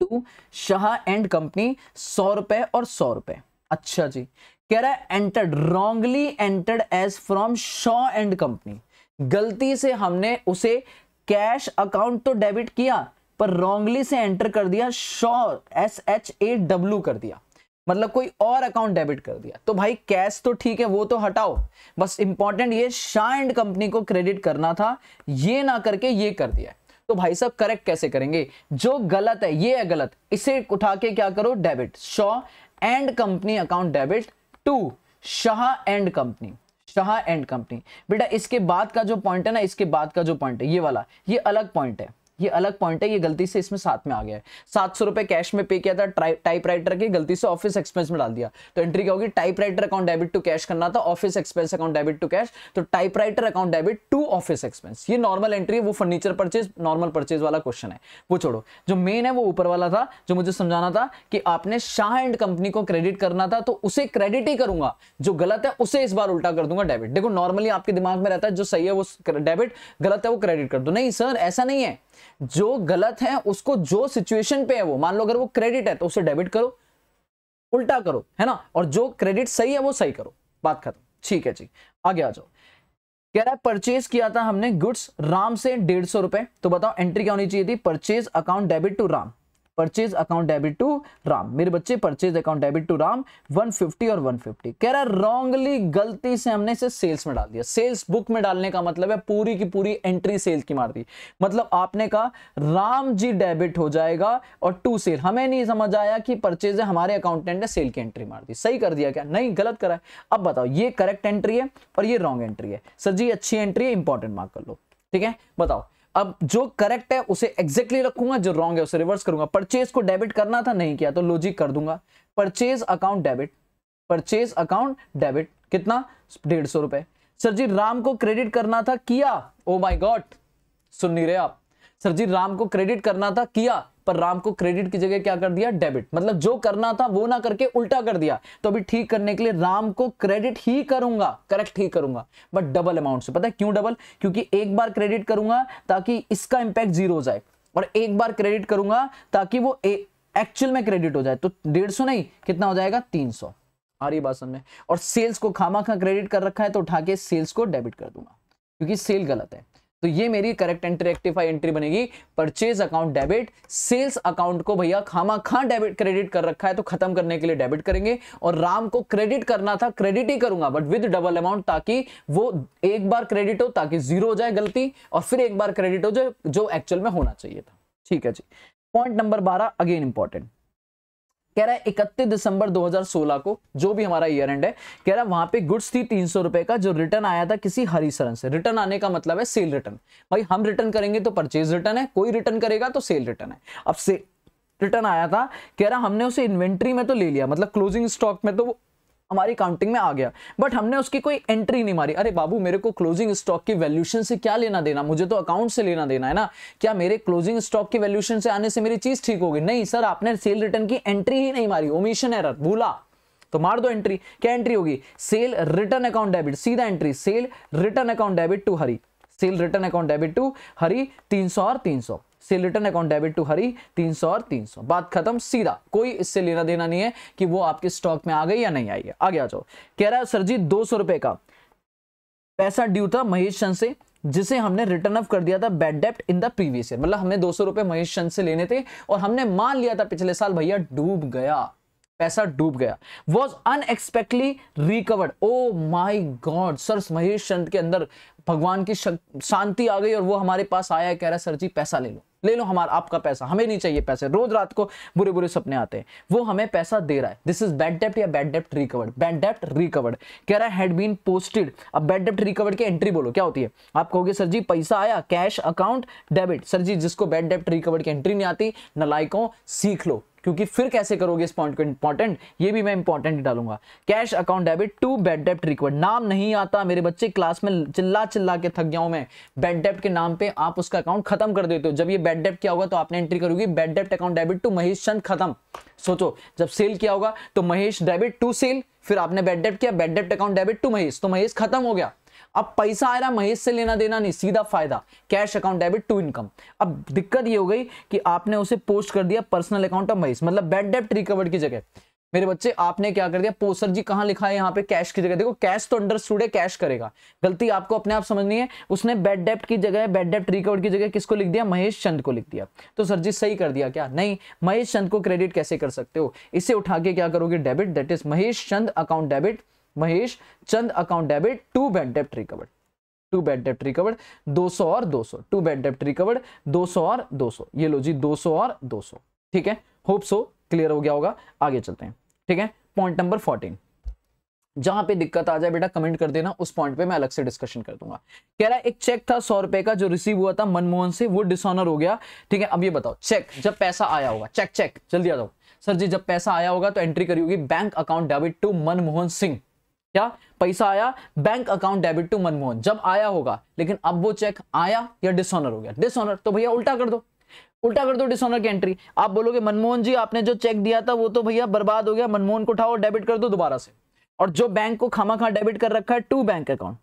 to Shah and company 100 रुपए और 100 रुपए। अच्छा जी, कह रहा है entered, wrongly entered as from Shaw and company. गलती से हमने उसे कैश अकाउंट तो डेबिट किया पर रॉन्गली से एंटर कर दिया शॉ, SHAW कर दिया, मतलब कोई और अकाउंट डेबिट कर दिया। तो भाई कैश तो ठीक है वो तो हटाओ, बस इंपॉर्टेंट ये शाह एंड कंपनी को क्रेडिट करना था, ये ना करके ये कर दिया। तो भाई साहब करेक्ट कैसे करेंगे, जो गलत है ये है गलत, इसे उठा के क्या करो debit, Shaw and company account debit to Shah and company, Shah and company. बेटा इसके बाद का जो पॉइंट है ना, इसके बाद का जो पॉइंट है ये वाला, ये अलग पॉइंट है, ये अलग पॉइंट है, ये गलती से इसमें साथ में आ गया है। 700 रुपए कैश में पे किया था टाइपराइटर के, गलती से ऑफिस एक्सपेंस में डाल दिया, तो एंट्री क्या होगी, typewriter account debit to cash करना था, office expense account debit to cash, तो typewriter account debit to office expense. ये नॉर्मल एंट्री है, वो फर्नीचर परचेज नॉर्मल परचेज वाला क्वेश्चन है, वो छोड़ो। जो मेन है वो ऊपर वाला था, जो मुझे समझाना था कि आपने शाह एंड कंपनी को क्रेडिट करना था, तो उसे क्रेडिट ही करूंगा, जो गलत है उसे इस बार उल्टा कर दूंगा डेबिट। देखो नॉर्मली आपके दिमाग में रहता है जो सही है वो डेबिट, गलत है वो क्रेडिट कर दो, नहीं सर ऐसा नहीं है, जो गलत है उसको जो सिचुएशन पे है वो, मान लो अगर वो क्रेडिट है तो उसे डेबिट करो, उल्टा करो, है ना, और जो क्रेडिट सही है वो सही करो, बात खत्म। ठीक है जी, आगे आ जाओ। कह रहा है परचेज किया था हमने गुड्स राम से 150 रुपए, तो बताओ एंट्री क्या होनी चाहिए थी, purchase account debit to Ram, purchase account debit to Ram. मेरे बच्चे purchase account debit to Ram 150 और 150। कह रहा है रॉन्गली, गलती से हमने इसे सेल्स में डाल दिया। सेल्स बुक में डालने का मतलब है पूरी की पूरी एंट्री सेल की मार दी, मतलब आपने कहा राम जी डेबिट हो जाएगा और टू सेल, हमें नहीं समझ आया कि परचेज है, हमारे अकाउंटेंट ने सेल की एंट्री मार दी। सही कर दिया क्या, नहीं गलत करा है। अब बताओ ये करेक्ट एंट्री है और ये रॉन्ग एंट्री है। सर जी अच्छी एंट्री है, इंपॉर्टेंट मार्क कर लो, ठीक है। बताओ अब जो करेक्ट है उसे एग्जैक्टली रखूंगा, जो रॉन्ग है उसे रिवर्स करूंगा। परचेज को डेबिट करना था, नहीं किया, तो लॉजिक कर दूंगा purchase account debit, purchase account debit कितना 150 रुपए। सर जी राम को क्रेडिट करना था, किया, ओ माय गॉड सुन नहीं रहे आप। सर जी राम को क्रेडिट करना था, किया, पर राम को क्रेडिट की जगह क्या कर दिया डेबिट, मतलब जो करना था वो ना करके उल्टा कर दिया। तो अभी ठीक करने के लिए राम को क्रेडिट ही करूंगा, करेक्ट ही करूंगा, बट डबल अमाउंट से। पता है क्यों डबल, क्योंकि एक बार क्रेडिट करूंगा ताकि इसका इंपैक्ट 0 हो जाए, और एक बार क्रेडिट करूंगा ताकि वो एक्चुअल में क्रेडिट हो जाए। तो 150 नहीं, कितना हो जाएगा 300। आ रही बात समझ में। और सेल्स को खामा-खा क्रेडिट कर रखा है तो उठा के सेल्स को डेबिट कर दूंगा, क्योंकि सेल गलत है। तो ये मेरी करेक्ट एंट्री, रेक्टिफाई एंट्री बनेगी, purchase account debit. Sales account को भैया खामा-खा डेबिट क्रेडिट कर रखा है तो खत्म करने के लिए डेबिट करेंगे, और राम को क्रेडिट करना था, क्रेडिट ही करूंगा बट विद डबल अमाउंट, ताकि वो एक बार क्रेडिट हो ताकि 0 हो जाए गलती, और फिर एक बार क्रेडिट हो जाए जो एक्चुअल में होना चाहिए था। ठीक है जी। पॉइंट नंबर 12 अगेन इंपॉर्टेंट, कह रहा है 31 दिसंबर 2016 को, जो भी हमारा ईयर एंड है, कह रहा है वहां पे गुड्स थी 300 रुपए का, जो रिटर्न आया था किसी हरिशरण से। रिटर्न आने का मतलब है सेल रिटर्न। भाई हम रिटर्न करेंगे तो परचेज रिटर्न है, कोई रिटर्न करेगा तो सेल रिटर्न है। अब से रिटर्न आया था, कह रहा हमने उसे इन्वेंट्री में तो ले लिया, मतलब क्लोजिंग स्टॉक में तो वो हमारी काउंटिंग में आ गया, बट हमने उसकी कोई एंट्री नहीं मारी। अरे बाबू मेरे को क्लोजिंग स्टॉक की वैल्यूएशन से क्या लेना देना, मुझे तो अकाउंट से लेना देना है ना। क्या मेरे क्लोजिंग स्टॉक की वैल्यूएशन से आने से मेरी चीज ठीक होगी? नहीं सर, आपने सेल रिटर्न की एंट्री ही नहीं मारी, ओमिशन एरर, भूला, तो मार दो एंट्री। क्या एंट्री होगी? सेल रिटर्न अकाउंट डेबिट, सीधा entry sale return account debit to Hari, sale return account debit to Hari 300 और 300, sale return account debit to Hari 300 और 300, बात खत्म, सीधा, कोई इससे लेना देना नहीं है कि वो आपके स्टॉक में आ गई या नहीं आई है। आगे आ जाओ। कह रहा है सर जी 200 रुपए का पैसा ड्यू था महेश चंद से, जिसे हमने रिटर्न ऑफ कर दिया था बैड डेप्ट इन द प्रीवियस ईयर। मतलब हमने 200 रुपए महेश चंद से लेने थे और हमने मान लिया था पिछले साल भैया डूब गया, पैसा डूब गया, was unexpectedly recovered. Oh my God sir, Mahesh Chand के अंदर भगवान की शांति आ गई और वो हमारे पास आया, कह रहा है सर जी पैसा ले लो, ले लो हमारा आपका पैसा, हमें नहीं चाहिए पैसे, रोज रात को बुरे बुरे सपने आते हैं, वो हमें पैसा दे रहा है। दिस इज बैड डेप्ट या बैड डेप्ट रिकवर्ड? बैड डेप्ट रिकवर्ड। कह रहा है हैड बीन पोस्टेड। अब बैड डेप्ट रिकवर्ड की एंट्री बोलो क्या होती है? आप कहोगे सर जी पैसा आया, कैश अकाउंट डेबिट। सर जी जिसको बैड डेप्ट रिकवर्ड की एंट्री नहीं आती, नालायकों सीख लो, क्योंकि फिर कैसे करोगे इस पॉइंट को इंपॉर्टेंट, ये भी मैं इंपॉर्टेंट ही डालूंगा। Cash account debit to bad डेप्ट रिकवर्ड। नाम नहीं आता मेरे बच्चे, क्लास में चिल्ला चिल्ला के थक गया हूं मैं। बैड डेप्ट के नाम पे आप उसका अकाउंट खत्म कर देते हो। जब ये बैड डेप्ट क्या होगा तो आपने एंट्री करोगी बैड डेप्ट account debit to Mahesh Chand, खत्म। सोचो जब सेल किया होगा तो महेश डेबिट टू सेल, फिर आपने बैड डेप्ट किया, बैड डेप्ट अकाउंट डेबिट टू महेश, तो महेश खत्म हो गया। अब पैसा आ रहा, महेश से लेना देना नहीं, सीधा फायदा, cash account debit to income. अब दिक्कत ये हो गई कि आपने उसे पोस्ट कर दिया पर्सनल अकाउंट ऑफ महेश, मतलब बैड डेप्ट रिकवर्ड की जगह मेरे बच्चे आपने क्या कर दिया, पोस्टर जी कहां लिखा है यहाँ पे कैश की जगह, देखो कैश तो अंडरस्टूड है, कैश करेगा, गलती आपको अपने आप समझनी है। उसने बैड डेप्ट की जगह, बैड डेप्ट रिकवर्ड की जगह किसको लिख दिया? महेश चंद को लिख दिया। तो सर जी सही कर दिया क्या? नहीं, महेश चंद को क्रेडिट कैसे कर सकते हो? इसे उठा के क्या करोगे? Debit, that is Mahesh Chand account debit, Mahesh Chand account debit to bad डेप्ट रिकवर्ड। टू बैड डेब्ट रिकवर्ड 200 और 200, टू बैड डेब्ट रिकवर्ड 200 और 200, ये लो जी 200 और 200। ठीक है, होप सो क्लियर हो गया होगा। आगे चलते हैं। ठीक है, पॉइंट नंबर 14, जहां पे दिक्कत आ जाए बेटा कमेंट कर देना, उस पॉइंट पे मैं अलग से डिस्कशन कर दूंगा। कह रहा है एक चेक था 100 रुपए का जो रिसीव हुआ था मनमोहन से, वो डिसऑनर हो गया। ठीक है, अब ये बताओ चेक जब पैसा आया होगा, चेक चेक जल्दी आ जाओ सर जी, जब पैसा आया होगा तो एंट्री करी होगी bank account debit to Manmohan Singh. क्या पैसा आया bank account debit to Manmohan, जब आया होगा, लेकिन अब वो चेक आया या डिसऑनर हो गया? डिसऑनर, तो भैया उल्टा कर दो, उल्टा कर दो डिसऑनर की एंट्री। आप बोलोगे मनमोहन जी आपने जो चेक दिया था वो तो भैया बर्बाद हो गया, मनमोहन को उठाओ डेबिट कर दो दोबारा से, और जो बैंक को खामा डेबिट कर रखा है to bank account,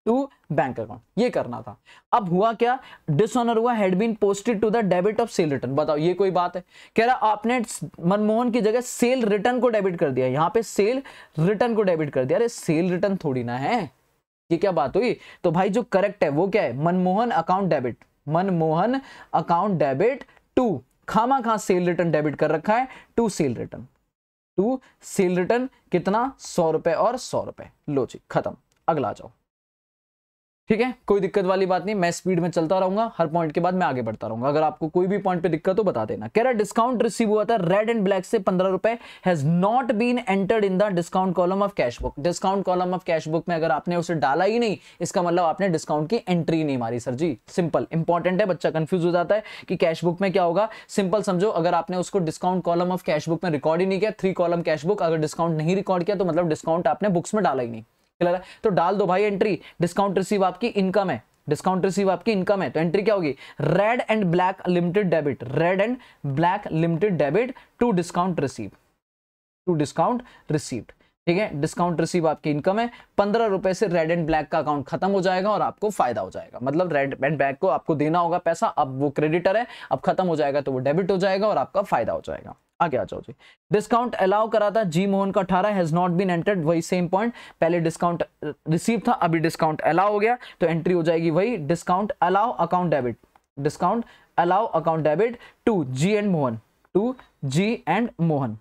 to bank account, ये करना था। अब हुआ क्या, डिसऑनर हुआ, had been posted to the debit of sale return. बताओ ये कोई बात है? कह रहा आपने मनमोहन की जगह सेल रिटर्न को डेबिट कर दिया, यहां पे सेल रिटर्न को डेबिट कर दिया। अरे सेल रिटर्न थोड़ी ना है, ये क्या बात हुई? तो भाई जो करेक्ट है वो क्या है, Manmohan account debit, Manmohan account debit to खामा खा सेल रिटर्न डेबिट कर रखा है to sale return, to sale return कितना 100 रुपए और 100 रुपए। लो जी खत्म, अगला आ जाओ। ठीक है, कोई दिक्कत वाली बात नहीं, मैं स्पीड में चलता रहूंगा, हर पॉइंट के बाद मैं आगे बढ़ता रहूंगा। अगर आपको कोई भी पॉइंट पे दिक्कत हो बता देना। कह रहा डिस्काउंट रिसीव हुआ था रेड एंड ब्लैक से 15 रुपए, has not been entered in the discount column of cash book. Discount column of cash book में अगर आपने उसे डाला ही नहीं, इसका मतलब आपने डिस्काउंट की एंट्री नहीं मारी। सर जी सिंपल, इंपॉर्टेंट है, बच्चा कंफ्यूज हो जाता है कि कैश बुक में क्या होगा। सिंपल समझो, अगर आपने उसको discount column of cash book में रिकॉर्ड ही नहीं किया, 3 कॉलम कैश बुक, अगर डिस्काउंट नहीं रिकॉर्ड किया तो मतलब डिस्काउंट आपने बुक्स में डाला ही नहीं। क्लियर है? तो डाल दो भाई एंट्री, डिस्काउंट रिसीव आपकी इनकम है, डिस्काउंट रिसीव आपकी इनकम है, तो एंट्री क्या होगी, red and black limited debit, red and black limited debit to discount receive, to discount received. ठीक है, डिस्काउंट रिसीव आपकी इनकम है, 15 रुपए से रेड एंड ब्लैक का अकाउंट खत्म हो जाएगा और आपको फायदा हो जाएगा। मतलब रेड एंड ब्लैक को आपको देना होगा पैसा, अब वो क्रेडिटर है, अब खत्म हो जाएगा तो वो डेबिट हो जाएगा और आपका फायदा हो जाएगा। आगे आ जाओ जी। डिस्काउंट अलाउ करा था जी मोहन का 18, हैज नॉट बीन एंटर्ड, वही सेम पॉइंट, पहले डिस्काउंट रिसीव था अभी डिस्काउंट अलाउ हो गया, तो एंट्री हो जाएगी वही discount allow account debit, discount allow account debit to G and Mohan, to G and Mohan.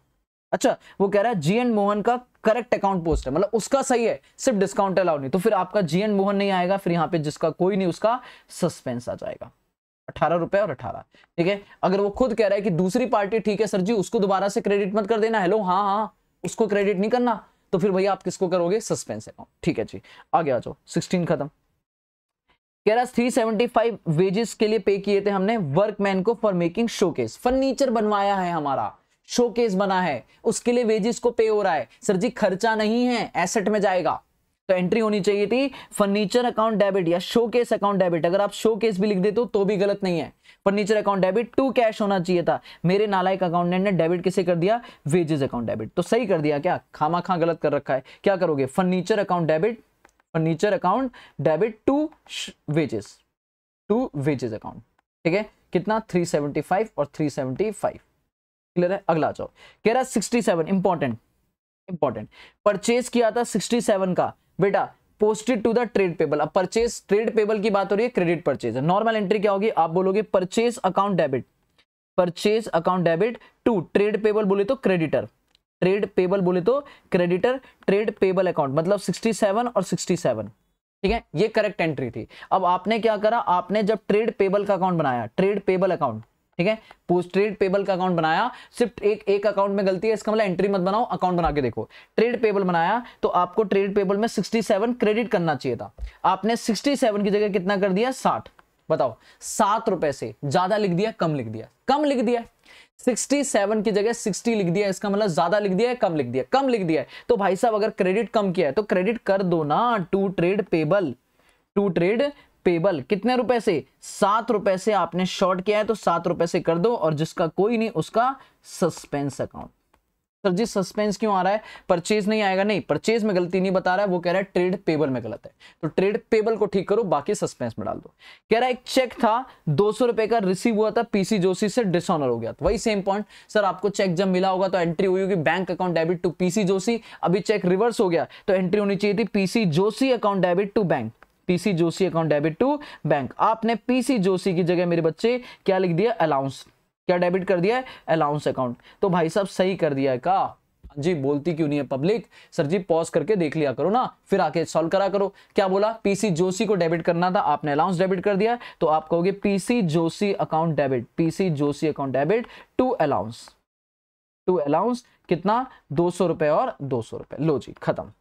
अच्छा, वो कह रहा है जी एंड मोहन का करेक्ट अकाउंट पोस्ट है, मतलब उसका सही है, सिर्फ डिस्काउंट अलाउ नहीं, तो फिर आपका जी एंड मोहन नहीं आएगा, फिर यहाँ पे जिसका कोई नहीं उसका सस्पेंस आ जाएगा। 18 रुपए और 18। ठीक है, अगर वो खुद कह रहा है कि दूसरी पार्टी ठीक है सर जी उसको दोबारा से क्रेडिट मत कर देना, हेलो हाँ हाँ उसको क्रेडिट नहीं करना, तो फिर भैया आप किसको करोगे, सस्पेंस अकाउंट। ठीक है जी, आगे आ जाओ। 16 खत्म। कह रहा 375 वेजेस के लिए पे किए थे हमने वर्कमैन को फॉर मेकिंग शोकेस, फर्नीचर बनवाया है हमारा, शोकेस बना है, उसके लिए वेजेस को पे हो रहा है। सर जी खर्चा नहीं है, एसेट में जाएगा, तो एंट्री होनी चाहिए थी फर्नीचर अकाउंट डेबिट या शोकेस अकाउंट डेबिट। अगर आप शोकेस भी लिख देते हो तो भी गलत नहीं है, furniture account debit to cash होना चाहिए था। मेरे नालायक अकाउंटेंट ने डेबिट किसे कर दिया, वेजेस अकाउंट डेबिट। तो सही कर दिया क्या, खामा खा गलत कर रखा है। क्या करोगे, furniture account debit, furniture account debit to wages, to wages account. ठीक है, कितना 375 और 375। क्लियर है, अगला जाओ। कह रहा 67 इंपॉर्टेंट, इंपॉर्टेंट परचेज किया था 67 का बेटा, posted to the trade payable. अब परचेज ट्रेड पेबल की बात हो रही है, क्रेडिट परचेज है। नॉर्मल एंट्री क्या होगी, आप बोलोगे purchase account debit, purchase account debit to trade payable बोले तो क्रेडिटर, ट्रेड पेबल बोले तो क्रेडिटर, ट्रेड पेबल अकाउंट, मतलब 67 और 67। ठीक है, ये करेक्ट एंट्री थी। अब आपने क्या करा, आपने जब ट्रेड पेबल का अकाउंट बनाया, ट्रेड पेबल अकाउंट, ठीक है, पोस्ट ट्रेड पेबल का अकाउंट बनाया, सिर्फ एक अकाउंट में गलती है, इसका मतलब एंट्री मत बनाओ, अकाउंट बना के देखो। ट्रेड पेबल बनाया तो आपको ट्रेड पेबल में 67 क्रेडिट करना चाहिए था, आपने 67 की जगह कितना कर दिया, 60। बताओ 7 रुपए से ज्यादा लिख दिया, कम लिख दिया, कम लिख दिया। 67 की जगह 60 लिख दिया, इसका मतलब ज्यादा लिख दिया है, कम लिख दिया, कम लिख दिया है। तो भाई साहब अगर क्रेडिट कम किया है तो क्रेडिट कर दो ना to trade payable, to trade payable. कितने रुपए से, 7 रुपए से आपने शॉर्ट किया है तो 7 रुपए से कर दो, और जिसका कोई नहीं उसका सस्पेंस अकाउंट। सर जी सस्पेंस क्यों आ रहा है, परचेज नहीं आएगा, नहीं परचेज में गलती नहीं बता रहा है, वो कह रहा है ट्रेड पेबल में गलत है, तो ट्रेड पेबल को ठीक करो, बाकी सस्पेंस में डाल दो। कह रहा है एक चेक था 200 रुपए का, रिसीव हुआ था पीसी जोशी से, डिसऑनर हो गया। तो वही सेम पॉइंट, सर आपको चेक जब मिला होगा तो एंट्री हुई होगी bank account debit to PC Joshi, अभी चेक रिवर्स हो गया तो एंट्री होनी चाहिए थी PC Joshi account debit to bank, PC Joshi account debit to bank. आपने पीसी जोशी की जगह मेरे बच्चे क्या लिख दिया, अलाउंस, क्या डेबिट कर दिया है, अलाउंस अकाउंट। तो भाई साहब सही कर दिया है का, जी बोलती क्यों नहीं है पब्लिक? सर जी पॉज करके देख लिया करो ना, फिर आके सॉल्व करा करो। क्या बोला? पीसी जोशी को डेबिट करना था, आपने अलाउंस डेबिट कर दिया, तो आप कहोगे PC Joshi account debit, PC Joshi account debit to allowance, to allowance कितना? 200 रुपए और 200 रुपए। लो जी खत्म,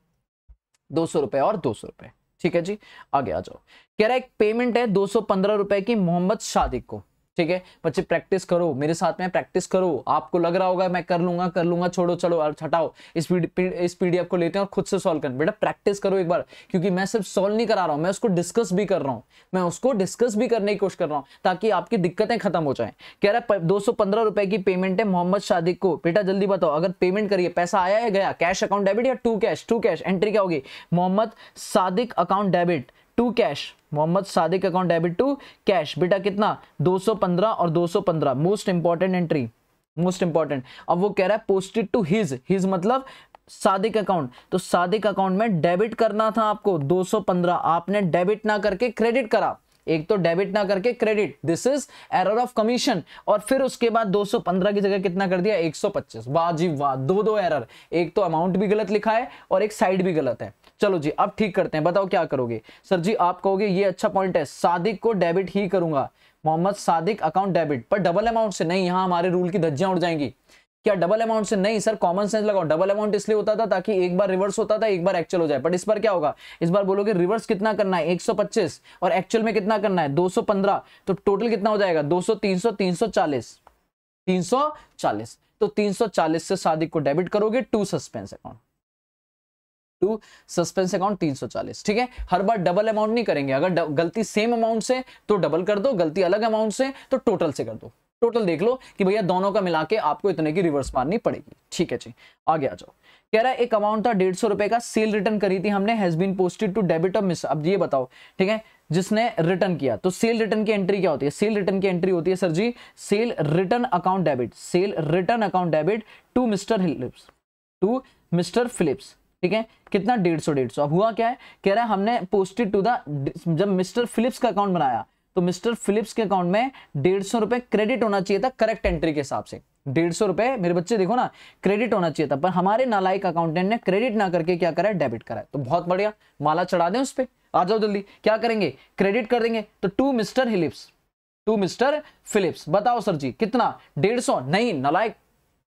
200 रुपए और 200 रुपए। ठीक है जी, आगे आ जाओ। कह रहा है एक पेमेंट है 215 रुपए की मोहम्मद सादिक को। ठीक है बच्चे, प्रैक्टिस करो मेरे साथ में, प्रैक्टिस करो। आपको लग रहा होगा मैं कर लूंगा, छोड़ो चलो हटाओ, इस पीडीएफ को लेते हैं और खुद से सॉल्व करना। बेटा प्रैक्टिस करो एक बार, क्योंकि मैं सिर्फ सॉल्व नहीं करा रहा हूं, मैं उसको डिस्कस भी कर रहा हूं, मैं उसको डिस्कस भी करने की कोशिश कर रहा हूं ताकि आपकी दिक्कतें खत्म हो जाए। कह रहा है 215 रुपए की पेमेंट है मोहम्मद सादिक को। बेटा जल्दी बताओ, अगर पेमेंट करिए, पैसा आया है गया, कैश अकाउंट डेबिट या to cash? To cash. Entry क्या होगी? Mohammad Sadiq account debit to cash, Mohammad Sadiq account debit to cash. बेटा कितना? 215 और 215, most important entry, most important. अब वो कह रहा है पोस्टेड टू हिज मतलब सादिक अकाउंट, तो सादिक अकाउंट में डेबिट करना था आपको 215, आपने डेबिट ना करके क्रेडिट करा। एक तो डेबिट ना करके credit, this is error of commission. और फिर उसके बाद 215 की जगह कितना कर दिया? 125। वाह जी वाह, दो एरर, एक तो अमाउंट भी गलत लिखा है और एक साइड भी गलत है। चलो जी अब ठीक करते हैं, बताओ क्या करोगे? सर जी आप कहोगे ये अच्छा पॉइंट है, सादिक को डेबिट ही करूंगा, मोहम्मद सादिक अकाउंट डेबिट, पर डबल अमाउंट से नहीं। यहां हमारे रूल की धज्जियां उड़ जाएंगी। क्या डबल अमाउंट से? नहीं सर, कॉमन सेंस लगाओ। डबल अमाउंट इसलिए होता था ताकि एक बार रिवर्स होता था, एक बार एक्चुअल हो जाए, बट इस बार क्या होगा? इस बार बोलोगे रिवर्स कितना करना है? 125, और एक्चुअल में कितना करना है? 215, तो टोटल कितना हो जाएगा? 200, 300, 340, 340। तो 340 से सादिक को डेबिट करोगे to suspense account, to suspense account 340। ठीक है, हर बार डबल अमाउंट नहीं करेंगे। अगर गलती सेम अमाउंट से तो डबल कर दो, गलती अलग अमाउंट से तो टोटल से कर दो। टोटल देख लो कि भैया दोनों का मिला के आपको इतने की रिवर्स मारनी पड़ेगी। ठीक है जी, आगे आ जाओ। कह रहा है एक अमाउंट था 150 रुपए का, सेल रिटर्न करी थी हमने, has been posted to debit और मिस। अब ये बताओ, ठीक है, जिसने रिटर्न किया, तो सेल रिटर्न की एंट्री क्या होती है? सेल रिटर्न की एंट्री होती है sir ji, sale return account debit, sale return account debit to mister Phillips, to mister Phillips. ठीक है, कितना? 150। अब हुआ क्या है? कह रहा है हमने पोस्टेड टू द, जब मिस्टर फिलिप्स का अकाउंट बनाया तो मिस्टर फिलिप्स के अकाउंट में 150 रुपए क्रेडिट होना चाहिए था, करेक्ट एंट्री के हिसाब से। 150 रुपए मेरे बच्चे देखो ना, क्रेडिट होना चाहिए था, पर हमारे नालायक अकाउंटेंट ने क्रेडिट ना करके क्या करा? डेबिट करा। तो बहुत बढ़िया, माला चढ़ा दें उस पे। आ जाओ जल्दी, क्या करेंगे? क्रेडिट कर देंगे। तो to mister Phillips, to mister Phillips. बताओ सर जी कितना? 150? नहीं नालायक,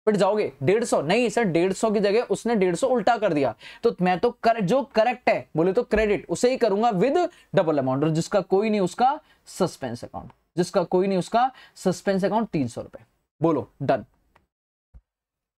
पिट जाओगे। 150 नहीं सर, 150 की जगह उसने 150 उल्टा कर दिया, तो मैं तो जो करेक्ट है बोले तो क्रेडिट उसे ही करूंगा विद डबल अमाउंट, और जिसका कोई नहीं उसका सस्पेंस अकाउंट, जिसका कोई नहीं उसका सस्पेंस अकाउंट 300 रुपए। बोलो डन।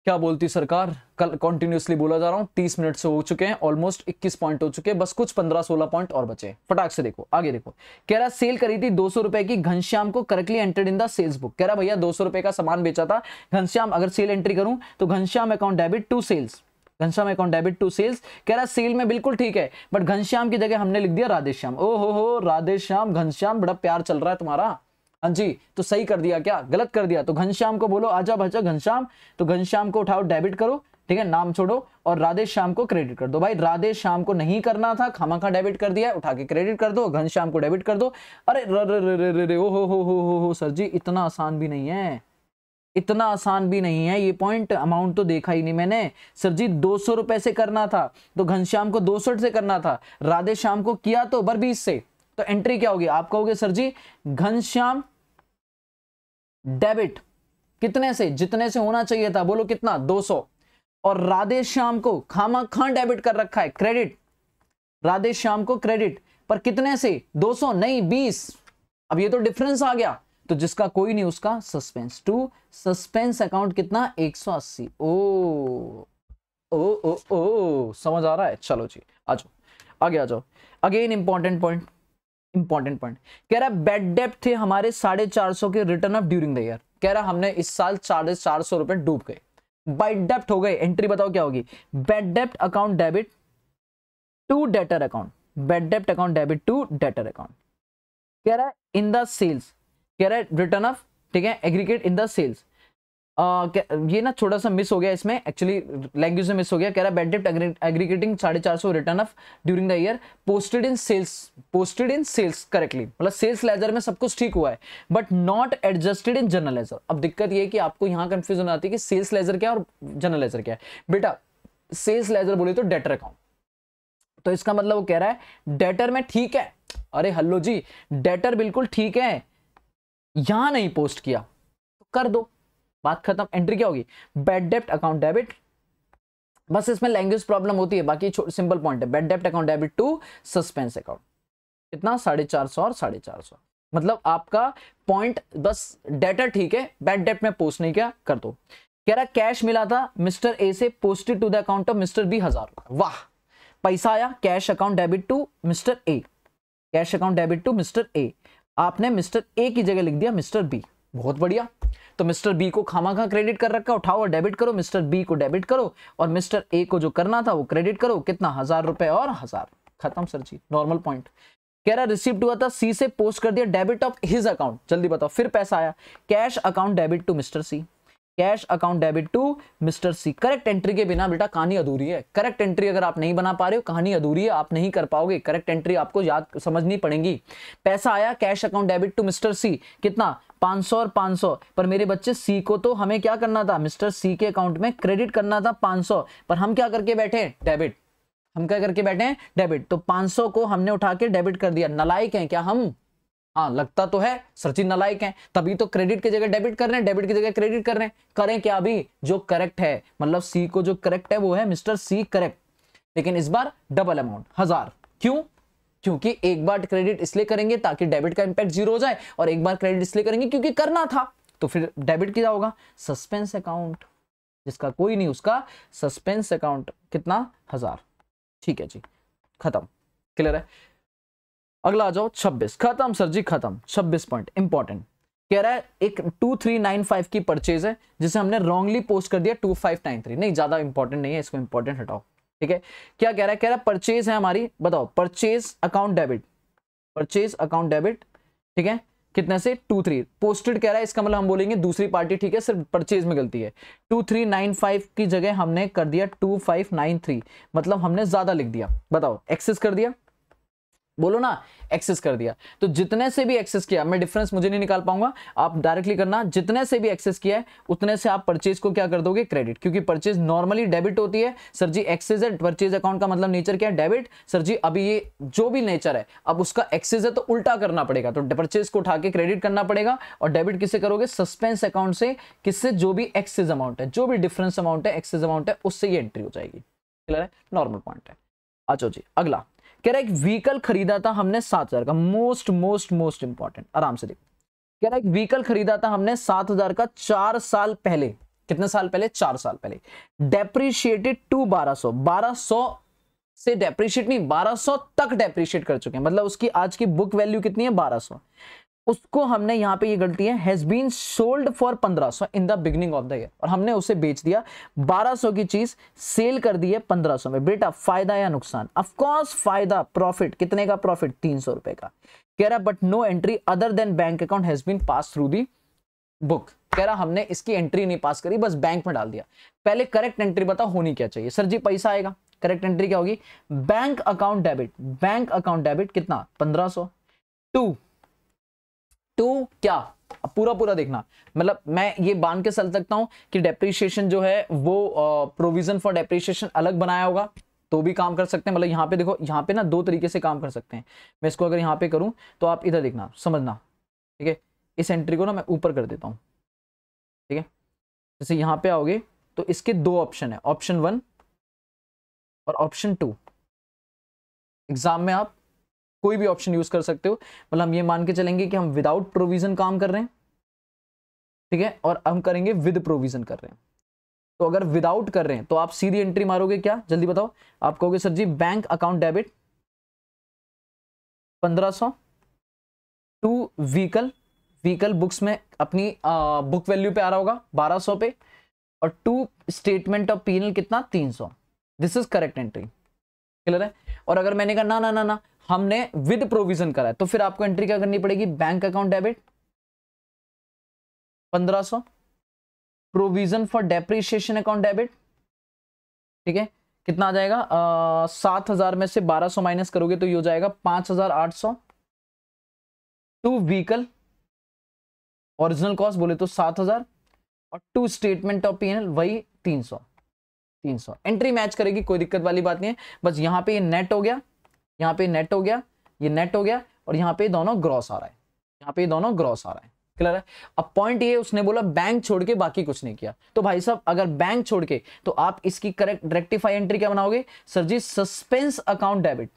क्या बोलती सरकार? कल कंटिन्यूअसली बोला जा रहा हूं, 30 मिनट से हो चुके हैं, ऑलमोस्ट 21 पॉइंट हो चुके हैं, बस कुछ 15-16 पॉइंट और बचे। फटाक से देखो आगे देखो। कह रहा सेल करी थी 200 रुपए की, घनश्याम को correctly entered in the sales book. कह रहा भैया 200 रुपए का सामान बेचा था घनश्याम, अगर सेल एंट्री करूं तो Ghanshyam account debit to sales, Ghanshyam account debit to sales. कह रहा सेल में बिल्कुल ठीक है, बट घनश्याम की जगह हमने लिख दिया राधेश्याम। ओ हो राधेश्याम, घनश्याम, बड़ा प्यार चल रहा है तुम्हारा। हाँ जी, तो सही कर दिया क्या? गलत कर दिया। तो घनश्याम को बोलो आजा बच्चा घनश्याम, तो घनश्याम को उठाओ डेबिट करो, ठीक है, नाम छोड़ो, और राधे श्याम को क्रेडिट कर दो। भाई राधे श्याम को नहीं करना था, खामखा डेबिट कर दिया, उठा के क्रेडिट कर दो, घनश्याम को डेबिट कर दो। अरे रे ओ हो सर जी, इतना आसान भी नहीं है, इतना आसान भी नहीं है ये पॉइंट। अमाउंट तो देखा ही नहीं मैंने सर जी, 200 रुपए से करना था तो घनश्याम को 200 से करना था, राधे श्याम को किया तो बर 20 से। तो एंट्री क्या होगी? आप कहोगे सर जी घनश्याम डेबिट कितने से? जितने से होना चाहिए था, बोलो कितना? 200। और राधे श्याम को खामखा डेबिट कर रखा है, क्रेडिट, राधे श्याम को क्रेडिट, पर कितने से? 200 नहीं 20। अब ये तो डिफरेंस आ गया, तो जिसका कोई नहीं उसका सस्पेंस, टू सस्पेंस अकाउंट कितना? 180। ओ ओ ओ ओ समझ आ रहा है? चलो जी आ जाओ, आगे आ जाओ। Again important point, important point. कह रहा है बेड डेप्ट थे हमारे 450 के return of during the year. कह रहा हमने इस साल 450 रुपए डूब गए, बेड डेप्ट हो गए। एंट्री बताओ क्या होगी? बेड डेप्ट account debit to debtor account, bed डेप्ट account debit to debtor account. कह रहा है इन द सेल्स, कह रहा है रिटर्न ऑफ, ठीक है, एग्रीगेट इन द सेल्स। ये ना थोड़ा सा मिस हो गया इसमें, एक्चुअली लैंग्वेज में मिस हो गया। कह रहा बेड डेप्ट aggregating 450 return of during the year posted in sales correctly, मतलब सेल्स लेजर में सब कुछ ठीक हुआ है but not adjusted in general ledger. अब दिक्कत ये है कि आपको यहां कंफ्यूजन आती है कि सेल्स लेजर क्या है और जनरल लेजर क्या है। बेटा सेल्स लेजर बोले तो डेटर अकाउंट, तो इसका मतलब वो कह रहा है डेटर में ठीक है, अरे हल्लो जी डेटर बिल्कुल ठीक है, यहां नहीं पोस्ट किया तो कर दो, बात खत्म। एंट्री क्या होगी, बेड डेप्ट अकाउंट डेबिट, बस इसमें लैंग्वेज प्रॉब्लम होती है, बाकी सिंपल पॉइंट है। बेड डेप्ट account debit to suspense account, कितना 450 और 450, मतलब आपका पॉइंट बस डेटर ठीक है, बेड डेप्ट में पोस्ट नहीं किया, कर दो। कह रहा कैश मिला था मिस्टर ए से posted to the account of mister B 1000 रुपए, वाह पैसा आया, cash account debit to mister A, cash account debit to mister A, आपने मिस्टर ए की जगह लिख दिया मिस्टर बी, बहुत बढ़िया। तो मिस्टर बी को खामाखा क्रेडिट कर रखा, उठाओ और डेबिट करो, मिस्टर बी को डेबिट करो और मिस्टर ए को जो करना था वो क्रेडिट करो, कितना 1000 रुपए और 1000, खत्म सर जी, नॉर्मल पॉइंट। कह रहा रिसिप्ट हुआ था सी से, पोस्ट कर दिया डेबिट ऑफ हिज अकाउंट, जल्दी बताओ, फिर पैसा आया, cash account debit to mister C, cash account debit to mister C. Correct entry के बिना बेटा कहानी अधूरी है, करेक्ट एंट्री अगर आप नहीं बना पा रहे हो कहानी अधूरी है, आप नहीं कर पाओगे, करेक्ट एंट्री आपको याद समझनी पड़ेगी। पैसा आया cash account debit to mister C, कितना 500 और 500, पर मेरे बच्चे सी को तो हमें क्या करना था, मिस्टर सी के अकाउंट में क्रेडिट करना था 500, पर हम क्या करके बैठे, डेबिट, हम क्या करके बैठे हैं, डेबिट, तो 500 को हमने उठा के डेबिट कर दिया। नालायक हैं क्या हम, हाँ लगता तो है सचिन नालायक हैं, तभी तो क्रेडिट की जगह डेबिट कर रहे हैं, डेबिट की जगह क्रेडिट कर रहे हैं, करें क्या अभी, जो करेक्ट है, मतलब सी को जो करेक्ट है वो है मिस्टर सी करेक्ट, लेकिन इस बार डबल अमाउंट 1000, क्यों, क्योंकि एक बार क्रेडिट इसलिए करेंगे ताकि डेबिट का इंपैक्ट जीरो हो जाए, और एक बार क्रेडिट इसलिए करेंगे क्योंकि करना था, तो फिर डेबिट क्या होगा, सस्पेंस अकाउंट, जिसका कोई नहीं उसका सस्पेंस अकाउंट, कितना 1000, ठीक है जी, खत्म, क्लियर है। अगला आ जाओ 26, खत्म सर जी खत्म, 26 पॉइंट इंपॉर्टेंट। कह रहा है एक 2395 की परचेज है जिसे हमने रॉन्गली पोस्ट कर दिया 2593, नहीं ज्यादा इंपॉर्टेंट नहीं है, इसको इंपॉर्टेंट हटाओ, ठीक है। क्या कह रहा है, कह रहा है परचेज है हमारी, बताओ purchase account debit, purchase account debit, ठीक है, कितने से 23, पोस्टेड कह रहा है, इसका मतलब हम बोलेंगे दूसरी पार्टी, ठीक है, सिर्फ परचेज में गलती है, 2395 की जगह हमने कर दिया 2593, मतलब हमने ज्यादा लिख दिया, बताओ एक्सेस कर दिया, बोलो ना एक्सेस कर दिया, तो जितने से भी एक्सेस किया, मैं डिफरेंस मुझे नहीं निकाल पाऊंगा, आप डायरेक्टली करना, जितने से भी एक्सेस किया है उतने से आप परचेज को क्या कर दोगे, क्रेडिट, क्योंकि परचेज नॉर्मली डेबिट होती है सर जी, एक्सेस है, परचेज अकाउंट का मतलब नेचर क्या है, डेबिट, सर जी अभी ये जो भी नेचर है अब उसका एक्सेस है तो उल्टा करना पड़ेगा, तो परचेज को उठा के क्रेडिट करना पड़ेगा, और डेबिट किससे करोगे, सस्पेंस अकाउंट से, किससे, जो भी एक्सेस अमाउंट है, जो भी डिफरेंस अमाउंट है, एक्सेस अमाउंट है, उससे ये एंट्री हो जाएगी, क्लियर है, नॉर्मल पॉइंट है। अच्छा जी अगला, कह रहा है एक व्हीकल खरीदा था हमने 7000 का, मोस्ट मोस्ट मोस्ट इंपॉर्टेंट, आराम से देखो, कह रहा है एक व्हीकल खरीदा था हमने 7000 का 4 साल पहले, कितने साल पहले, 4 साल पहले, डेप्रिशिएटेड टू 1200, 1200 से डेप्रिशिएट नहीं 1200 तक डेप्रिशिएट कर चुके हैं, मतलब उसकी आज की बुक वैल्यू कितनी है 1200, उसको हमने यहां पे ये गलती है, has been sold for 1500 in the beginning of the year, और हमने उसे बेच दिया 1200 की चीज सेल कर दी है 1500 में, बेटा फायदा या नुकसान, ऑफ कोर्स फायदा, प्रॉफिट, कितने का प्रॉफिट, 300 रुपए का। कह रहा but no entry other than bank account has been pass through the book, कह रहा हमने इसकी एंट्री नहीं पास करी, बस बैंक में डाल दिया। पहले करेक्ट एंट्री बताओ होनी क्या चाहिए, सर जी पैसा आएगा, करेक्ट एंट्री क्या होगी, bank account debit, bank account debit कितना 1500 टू क्या, अब पूरा पूरा देखना, मतलब मैं ये बांध के चल सकता हूं कि डेप्रीशिएशन जो है वो प्रोविजन फॉर डेप्रीशिएशन अलग बनाया होगा तो भी काम कर सकते हैं, मतलब यहाँ पे देखो, यहाँ पे ना दो तरीके से काम कर सकते हैं, मैं इसको अगर यहाँ पे करूं तो आप इधर देखना समझना, ठीक है, इस एंट्री को ना मैं ऊपर कर देता हूं, ठीक है, जैसे यहाँ पे आओगे तो इसके दो ऑप्शन है, ऑप्शन 1 और ऑप्शन 2, एग्जाम में आप कोई भी ऑप्शन यूज कर सकते हो, मतलब हम ये मान के चलेंगे कि हम विदाउट प्रोविजन काम कर रहे हैं, ठीक है, और हम करेंगे विद प्रोविजन कर रहे हैं, तो अगर विदाउट कर रहे हैं तो आप सीधी एंट्री मारोगे क्या, जल्दी बताओ, आप कहोगे sir ji bank account debit 1500 to vehicle, vehicle books में अपनी बुक वैल्यू पे आ रहा होगा 1200 पे, और टू स्टेटमेंट ऑफ पीएनएल कितना 300, this is correct entry, clear है। और अगर मैंने कहा ना ना ना ना हमने विद प्रोविजन करा है, तो फिर आपको एंट्री क्या करनी पड़ेगी, bank account debit 1500 provision for depreciation account debit, ठीक है, कितना आ जाएगा 7,000 में से 1200 माइनस करोगे तो ये हो जाएगा 5,800। टू व्हीकल ओरिजिनल कॉस्ट बोले तो 7,000 और टू स्टेटमेंट ऑफ पीएनएल वही 300। एंट्री मैच करेगी, कोई दिक्कत वाली बात नहीं है। बस यहाँ पे ये नेट हो गया, यहाँ पे नेट हो गया, ये नेट हो गया और यहाँ पे दोनों ग्रॉस आ रहा है, यहाँ पे दोनों ग्रॉस आ रहा है। क्लियर है। अब पॉइंट ये उसने बोला बैंक छोड़ के बाकी कुछ नहीं किया, तो भाई साहब अगर बैंक छोड़ के तो आप इसकी करेक्ट रेक्टिफाई एंट्री क्या बनाओगे सर जी, सस्पेंस अकाउंट डेबिट।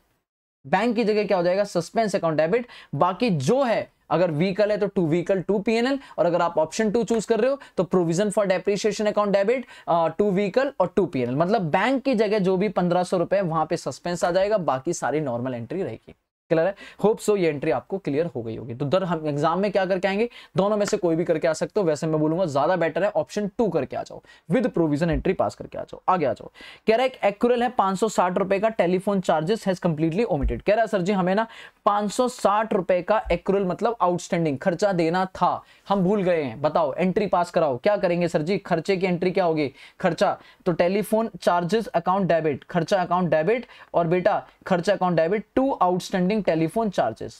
बैंक की जगह क्या हो जाएगा, सस्पेंस अकाउंट डेबिट। बाकी जो है अगर व्हीकल है तो टू व्हीकल टू पीएनएल, और अगर आप ऑप्शन 2 चूज कर रहे हो तो provision for depreciation account debit, to vehicle और टू पीएनएल। मतलब बैंक की जगह जो भी 1500 रुपए वहां पे सस्पेंस आ जाएगा, बाकी सारी नॉर्मल एंट्री रहेगी। क्लियर है। होप सो ये एंट्री आपको क्लियर हो गई होगी। तो दर हम एग्जाम में क्या करके आएंगे, दोनों में से कोई भी करके आ सकते हो। वैसे मैं बोलूंगा ज्यादा बेटर है ऑप्शन 2 करके आ जाओ, विद प्रोविजन एंट्री पास करके आ जाओ। आगे आ जाओ। कह रहा है एक एक्यूरल है 560 रुपए का, telephone charges has completely omitted. कह रहा है सर जी हमें ना 560 रुपए का एक्यूरल मतलब आउटस्टैंडिंग खर्चा देना था, हम भूल गए हैं, बताओ एंट्री पास कराओ। क्या करेंगे सर जी, खर्चे की एंट्री क्या होगी, खर्चा, तो टेलीफोन चार्जेस अकाउंट डेबिट, खर्चा अकाउंट डेबिट, और बेटा खर्चा account debit to outstanding telephone charges,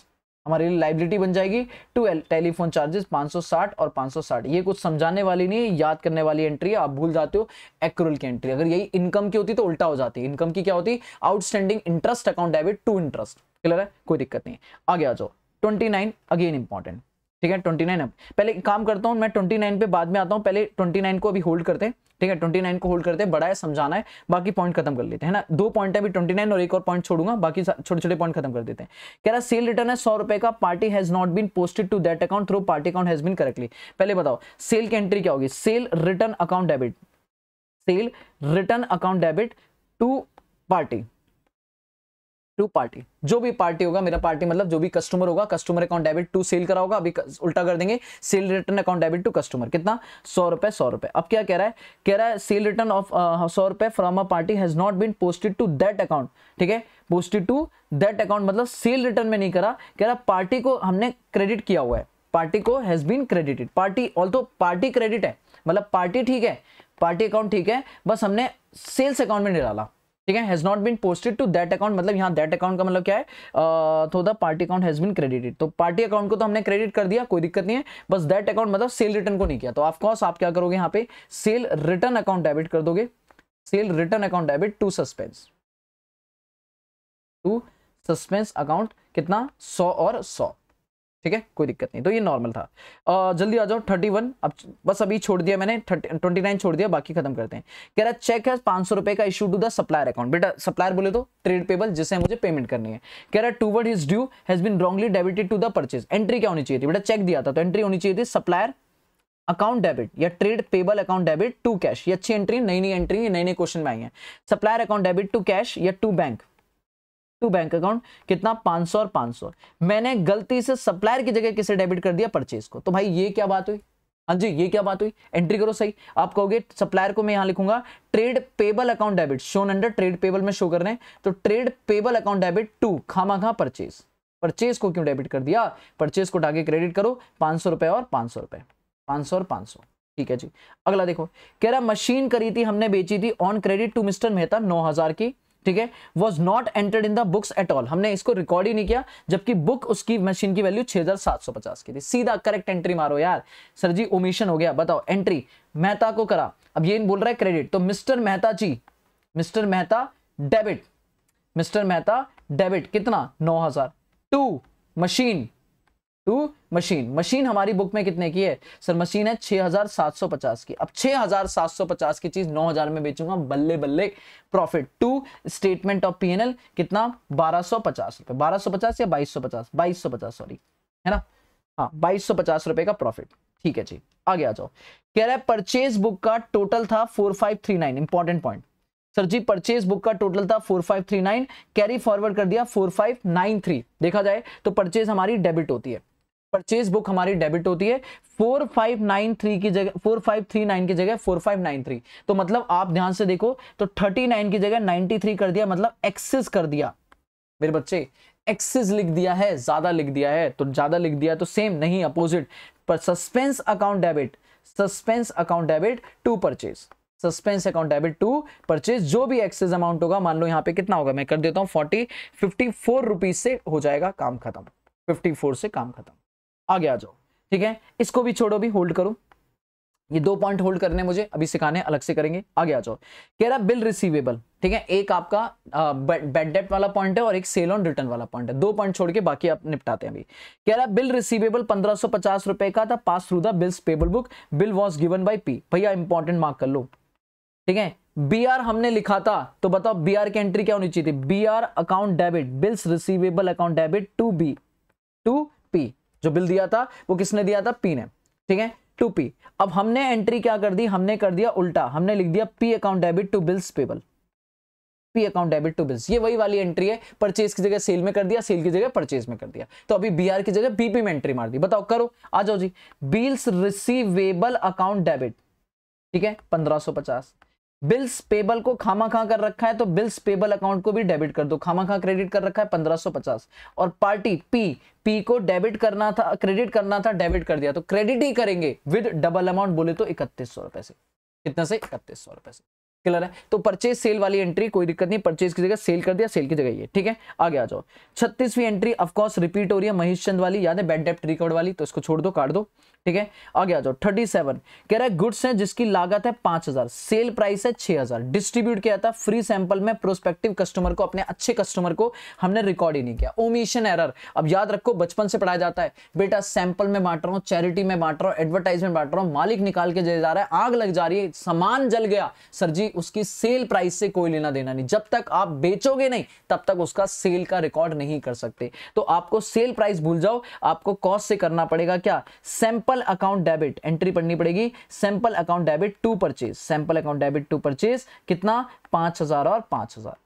हमारे लिए लाइबिलिटी बन जाएगी टू टेलीफोन चार्जेस 560 और 560। ये कुछ समझाने वाली नहीं है, याद करने वाली एंट्री है। आप भूल जाते हो एक्रूअल की एंट्री। अगर यही इनकम की होती तो उल्टा हो जाती। इनकम की क्या होती, outstanding interest account debit to interest. Clear है, कोई दिक्कत नहीं। आगे आ जाओ। 29 अगेन इंपॉर्टेंट, ठीक है। 29 अब पहले काम करता हूं मैं, 29 पे बाद में आता हूं, पहले 29 को अभी होल्ड करते हैं, ठीक है। 29 को होल्ड करते हैं, बड़ा है समझाना है, बाकी पॉइंट खत्म कर लेते हैं ना। 2 पॉइंट है अभी 29 और एक और पॉइंट छोड़ूंगा, बाकी छोटे छोटे पॉइंट खत्म कर देते हैं। कह रहा सेल रिटर्न है 100 रुपए का, party has not been posted to that account through party account has been correctly. पहले बताओ सेल की एंट्री क्या होगी, sale return account debit, sale return account debit to party, to party, जो भी पार्टी होगा, मेरा पार्टी मतलब जो भी कस्टमर होगा, customer account debit to sale करा होगा, अभी उल्टा कर देंगे, sale return account debit to customer, कितना 100 रुपए 100 रुपए। अब क्या कह रहा है, कह रहा है सेल रिटर्न ऑफ 100 रुपए from a party has not been posted to that account, ठीक है। पोस्टेड टू दैट अकाउंट मतलब सेल रिटर्न में नहीं करा, कह रहा पार्टी को हमने क्रेडिट किया हुआ है, पार्टी को has been credited, party also party credit है, मतलब पार्टी ठीक है, पार्टी अकाउंट ठीक है, बस हमने सेल्स अकाउंट में नहीं डाला, ठीक है। Has not been posted to that account मतलब यहाँ दैट अकाउंट का मतलब क्या है, तो the party account has been credited, तो पार्टी अकाउंट को तो हमने क्रेडिट कर दिया, कोई दिक्कत नहीं है, बस दैट अकाउंट मतलब सेल रिटर्न को नहीं किया। तो ऑफ कोर्स आप क्या करोगे यहाँ पे, सेल रिटर्न अकाउंट डेबिट कर दोगे, sale return account debit to suspense, to suspense account, कितना 100 और 100, ठीक है, कोई दिक्कत नहीं। तो ये नॉर्मल था। जल्दी आ जाओ 31, अब बस अभी छोड़ दिया मैंने, 29 छोड़ दिया, बाकी खत्म करते हैं। कह रहा है चेक है 500 रुपए का issue to the supplier account, बेटा सप्लायर बोले तो ट्रेड पेबल जिसे मुझे पेमेंट करनी है। कह रहा है toward his due has been wrongly debited to the purchase, entry क्या होनी चाहिए थी बेटा, चेक दिया था तो एंट्री होनी चाहिए थी सप्लायर अकाउंट डेबिट या trade payable account debit to cash. ये अच्छी एंट्री, नई नई एंट्री, नए नए क्वेश्चन में आई है। Supplier account debit to cash या to bank, to bank account, कितना 500 और 500। मैंने गलती से सप्लायर की जगह किसे डेबिट कर दिया, परचेज को, तो भाई ये क्या बात हुई, हाँ जी ये क्या बात हुई, एंट्री करो सही। आप कहोगे सप्लायर को मैं यहां लिखूंगा trade payable account debit, shown under trade payable में शो कर रहे हैं, तो trade payable account debit to खामा परचेज, परचेज को क्यों डेबिट कर दिया, परचेज को उठाके क्रेडिट करो, 500 रुपए और 500 रुपए, 500 और 500, ठीक है जी। अगला देखो, कह रहा मशीन करी थी हमने, बेची थी on credit to mister Mehta 9000 की, ठीक है, was not entered in the books at all, हमने इसको रिकॉर्ड ही नहीं किया, जबकि बुक उसकी मशीन की वैल्यू 6750 की थी। सीधा करेक्ट एंट्री मारो यार, सर जी ओमिशन हो गया, बताओ एंट्री मेहता को करा, अब ये बोल रहा है क्रेडिट, तो mister Mehta ji, mister Mehta debit, mister Mehta debit कितना 9000 to machine, to machine, machine हमारी बुक में कितने की है सर, मशीन है 6750 की। अब 6750 की चीज 9000 में बेचूंगा, बल्ले बल्ले profit. To statement of PNL कितना 1250 रुपए, 1250 या 2250, 2250 सॉरी, है ना, हाँ 2250 रुपए का प्रॉफिट, ठीक है जी। आगे आ जाओ, कह रहा है परचेज बुक का टोटल था 4539, इंपॉर्टेंट पॉइंट सर जी, परचेज बुक का टोटल था 4539, कैरी फॉरवर्ड कर दिया 4593। देखा जाए तो परचेज हमारी डेबिट होती है, परचेज बुक हमारी डेबिट होती है, 4593 की जगह 4539 की जगह 4593, तो मतलब आप ध्यान से देखो तो 39 की जगह 93 कर दिया, मतलब एक्सेस कर दिया मेरे बच्चे, एक्सेस लिख दिया है, ज्यादा लिख दिया है, तो ज्यादा लिख दिया तो सेम नहीं अपोजिट, पर suspense account debit, suspense account debit to purchase, suspense account debit to purchase, जो भी एक्सेस अमाउंट होगा, मान लो यहाँ पे कितना होगा, मैं कर देता हूँ 54 रुपीज से हो जाएगा काम खत्म, 54 से काम खत्म। आगे आ जाओ, ठीक है, इसको भी छोड़ो, भी होल्ड करो, ये 2 पॉइंट होल्ड करने मुझे अभी सिखाने, अलग से करेंगे। आगे आ जाओ, कह रहा बिल रिसीवेबल, ठीक है, एक आपका बैड डेट वाला पॉइंट है और एक सेल ऑन रिटर्न वाला पॉइंट है, 2 पॉइंट छोड़ के बाकी आप निपटाते हैं अभी। कह रहा बिल रिसीवेबल 1550 रुपए का था, pass through the bills payable book, bill was given by P. भैया इंपॉर्टेंट मार्क कर लो, ठीक है, बी आर हमने लिखा था, तो बताओ बी आर की एंट्री क्या होनी चाहिए थी, B R account debit, bills receivable account debit to B, to P, जो बिल दिया था वो किसने दिया था, पी ने, ठीक है, टू पी। अब हमने एंट्री क्या कर दी, हमने कर दिया उल्टा, हमने लिख दिया P account debit to bills payable, P account debit to bills, ये वही वाली एंट्री है, परचेज की जगह सेल में कर दिया, सेल की जगह परचेज में कर दिया, तो अभी बी आर की जगह बीपी में एंट्री मार दी। बताओ करो, आ जाओ जी, बिल्स रिसीवेबल अकाउंट डेबिट, ठीक है, 1550, बिल्स पेबल को खामा खा कर रखा है, तो बिल्स पेबल अकाउंट को भी डेबिट कर दो, खामा खा क्रेडिट कर रखा है 1550, और पार्टी पी को डेबिट करना था, क्रेडिट करना था, डेबिट कर दिया, तो क्रेडिट ही करेंगे विद डबल अमाउंट, बोले तो 3100 रुपए से, कितना से, 3100 रुपए से, क्लियर है। तो परचेज सेल वाली एंट्री कोई दिक्कत नहीं, परचेज की जगह सेल कर दिया, सेल की जगह ये, ठीक है। आगे आ जाओ, 36वीं एंट्री ऑफ कोर्स रिपीट हो रही है, महेश चंद वाली, याद है, बैड डेब्ट रिकॉर्ड वाली, तो इसको छोड़ दो, काट दो, ठीक है। आगे आ जाओ, 37 कह रहा है गुड्स है जिसकी लागत है 5000, सेल प्राइस है 6000, डिस्ट्रीब्यूट किया था फ्री सैंपल में प्रोस्पेक्टिव कस्टमर को, अपने अच्छे कस्टमर को हमने रिकॉर्ड ही नहीं किया, ओमिशन एरर। अब याद रखो, बचपन से पढ़ाया जाता है, बेटा सैंपल में बांट रहा हूं, चैरिटी में बांट रहा हूं, एडवर्टाइजमेंट बांट रहा हूं, मालिक निकाल के दे जा रहा है, आग लग जा रही है, सामान जल गया, सर जी उसकी सेल प्राइस से कोई लेना देना नहीं, जब तक आप बेचोगे नहीं तब तक उसका सेल का रिकॉर्ड नहीं कर सकते। तो आपको सेल प्राइस भूल जाओ, आपको कॉस्ट से करना पड़ेगा क्या, सैंपल अकाउंट डेबिट, एंट्री पढ़नी पड़ेगी, sample account debit to purchase, sample account debit to purchase, कितना, 5000 और 5000,